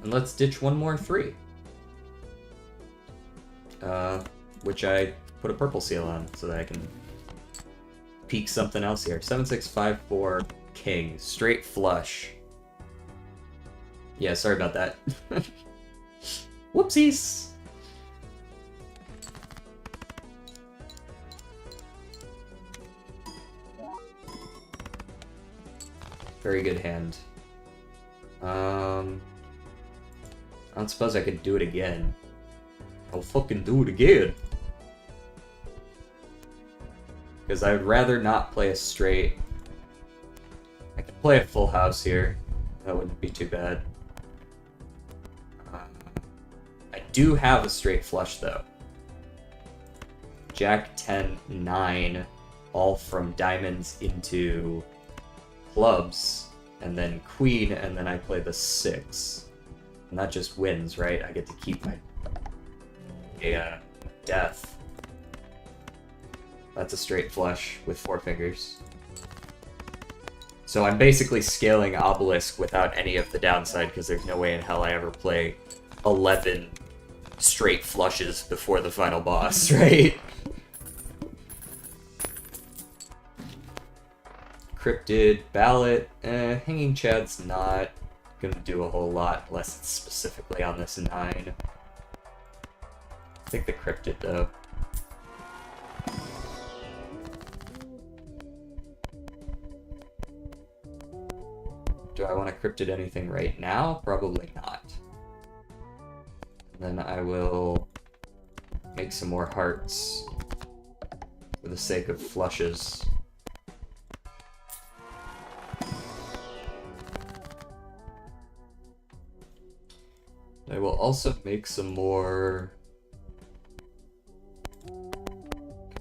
And let's ditch one more 3. Which I put a purple seal on so that I can peek something else here. 7654 king, straight flush. Yeah, sorry about that. Whoopsies! Very good hand. I don't suppose I could do it again. I'll fucking do it again. Because I would rather not play a straight. I could play a full house here. That wouldn't be too bad. I do have a straight flush though. Jack 10, 9, all from diamonds into clubs. and then queen, and then I play the 6. And that just wins, right? I get to keep my death. That's a straight flush with 4 fingers. So I'm basically scaling Obelisk without any of the downside, because there's no way in hell I ever play 11 straight flushes before the final boss, right? Cryptid, Ballot, Hanging Chad's not gonna do a whole lot unless it's specifically on this 9. I think the Cryptid, though. Do I want to Cryptid anything right now? Probably not. And then I will make some more hearts for the sake of flushes. I will also make some more...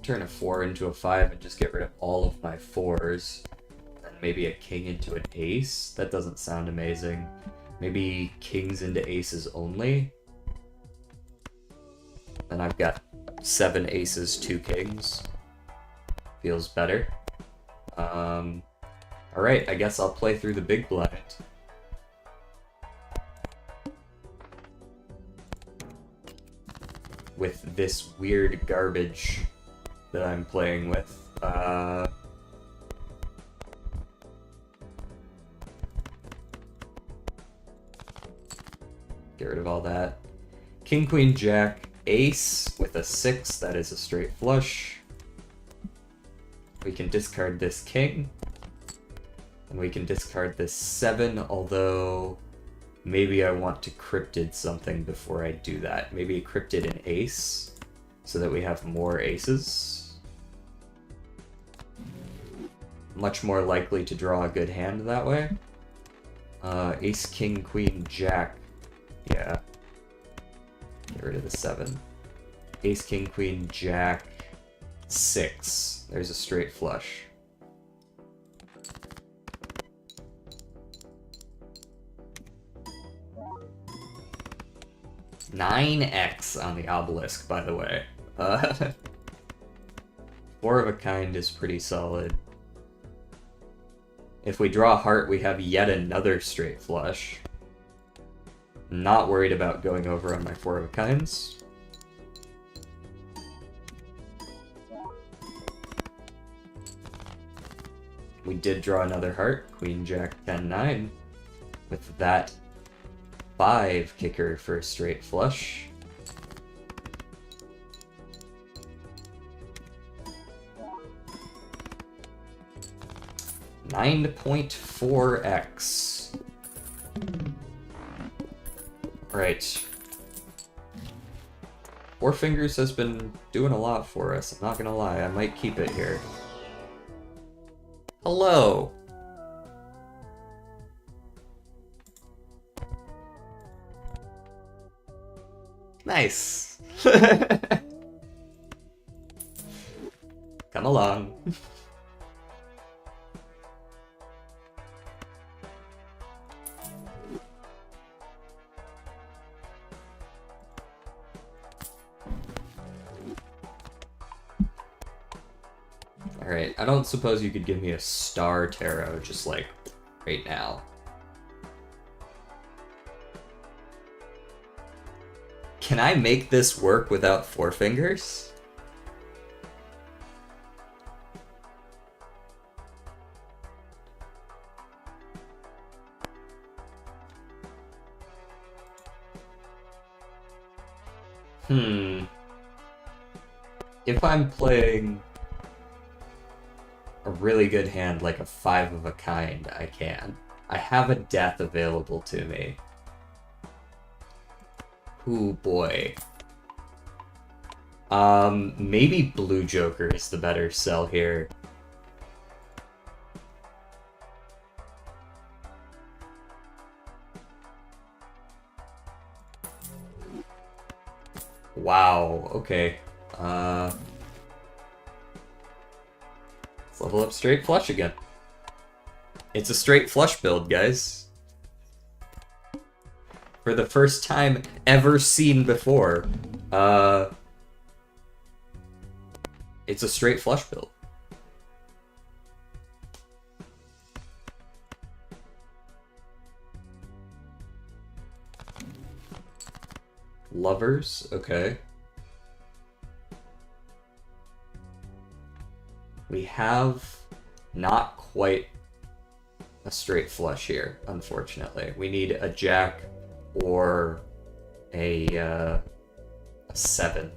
turn a 4 into a 5 and just get rid of all of my 4s. And maybe a king into an ace? That doesn't sound amazing. Maybe kings into aces only? Then I've got 7 aces, 2 kings. Feels better. Alright, I guess I'll play through the big blind. With this weird garbage that I'm playing with. Get rid of all that. King, queen, jack, ace with a 6, that is a straight flush. We can discard this king. And we can discard this 7, although maybe I want to cryptid something before I do that. Maybe cryptid an ace, so that we have more aces. Much more likely to draw a good hand that way. Ace, king, queen, jack. Yeah. Get rid of the 7. Ace, king, queen, jack, 6. There's a straight flush. $9x on the obelisk, by the way. 4 of a kind is pretty solid. If we draw a heart, we have yet another straight flush. Not worried about going over on my 4 of a kinds. We did draw another heart, queen, jack, 10, 9. With that 5 kicker for a straight flush. $9.4x. Right. 4 fingers has been doing a lot for us, I'm not gonna lie, I might keep it here. Hello! Nice! Come along. Alright, I don't suppose you could give me a star tarot just like right now. Can I make this work without 4 fingers? If I'm playing a really good hand like a 5 of a kind, I can. I have a death available to me. Ooh, boy. Maybe Blue Joker is the better sell here. Wow, okay. Let's level up straight flush again. It's a straight flush build, guys. For the first time ever seen before. It's a straight flush build. Lovers, okay. We have not quite a straight flush here, unfortunately. We need a jack or a 7.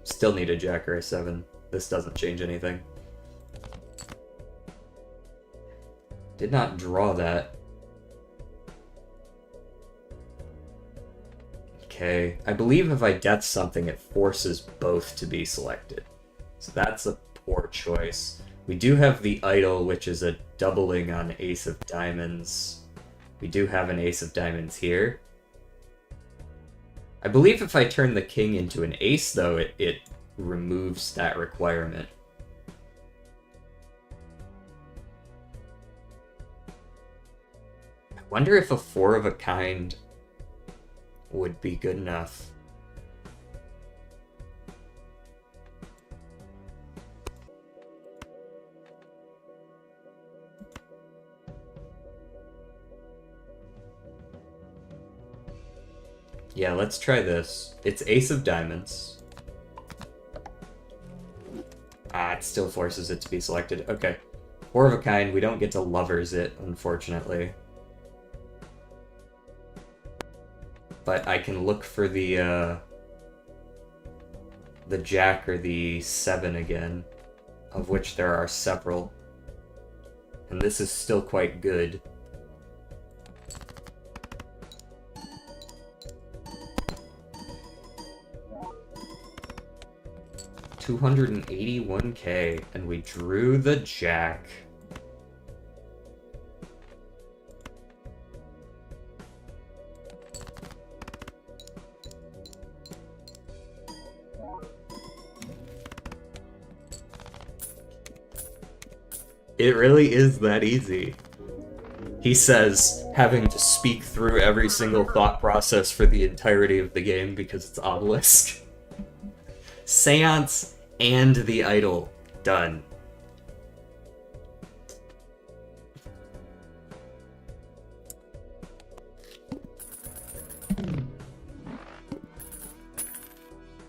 Still need a jack or a 7. This doesn't change anything. Did not draw that. Okay, I believe if I death something, it forces both to be selected. So that's a poor choice. We do have the idol, which is a doubling on ace of diamonds. We do have an ace of diamonds here. I believe if I turn the king into an ace, though, it removes that requirement. I wonder if a 4 of a kind would be good enough. Yeah, let's try this. It's ace of diamonds. Ah, it still forces it to be selected. Okay. 4 of a kind, we don't get to lovers it, unfortunately. But I can look for the jack or the 7 again, of which there are several. And this is still quite good. $281K, and we drew the jack. It really is that easy. He says, having to speak through every single thought process for the entirety of the game because it's Obelisk. Seance and the idol. Done.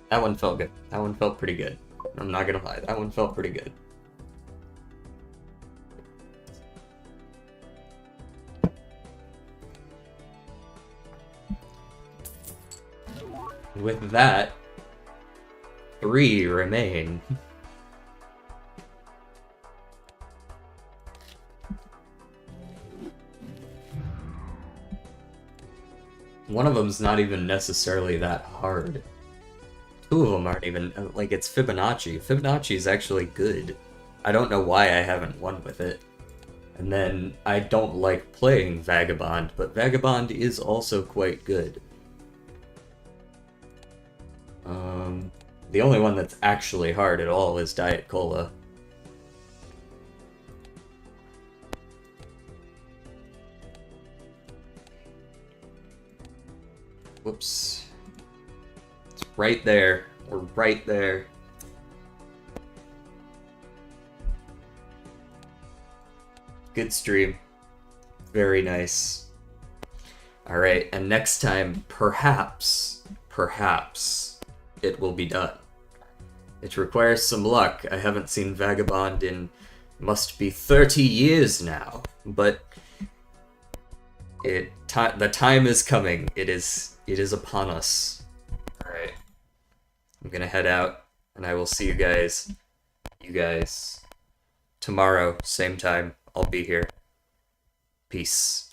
That one felt good. That one felt pretty good. I'm not gonna lie, that one felt pretty good. With that, 3 remain. One of them's not even necessarily that hard. 2 of them aren't even, like, it's Fibonacci. Fibonacci is actually good. I don't know why I haven't won with it. And then, I don't like playing Vagabond, but Vagabond is also quite good. The only one that's actually hard at all is Diet Cola. Whoops. It's right there. We're right there. Good stream. Very nice. Alright, and next time, perhaps, it will be done. It requires some luck. I haven't seen Vagabond in must be 30 years now, but the time is coming. It is upon us. All right, I'm gonna head out, and I will see you guys tomorrow, same time. I'll be here. Peace.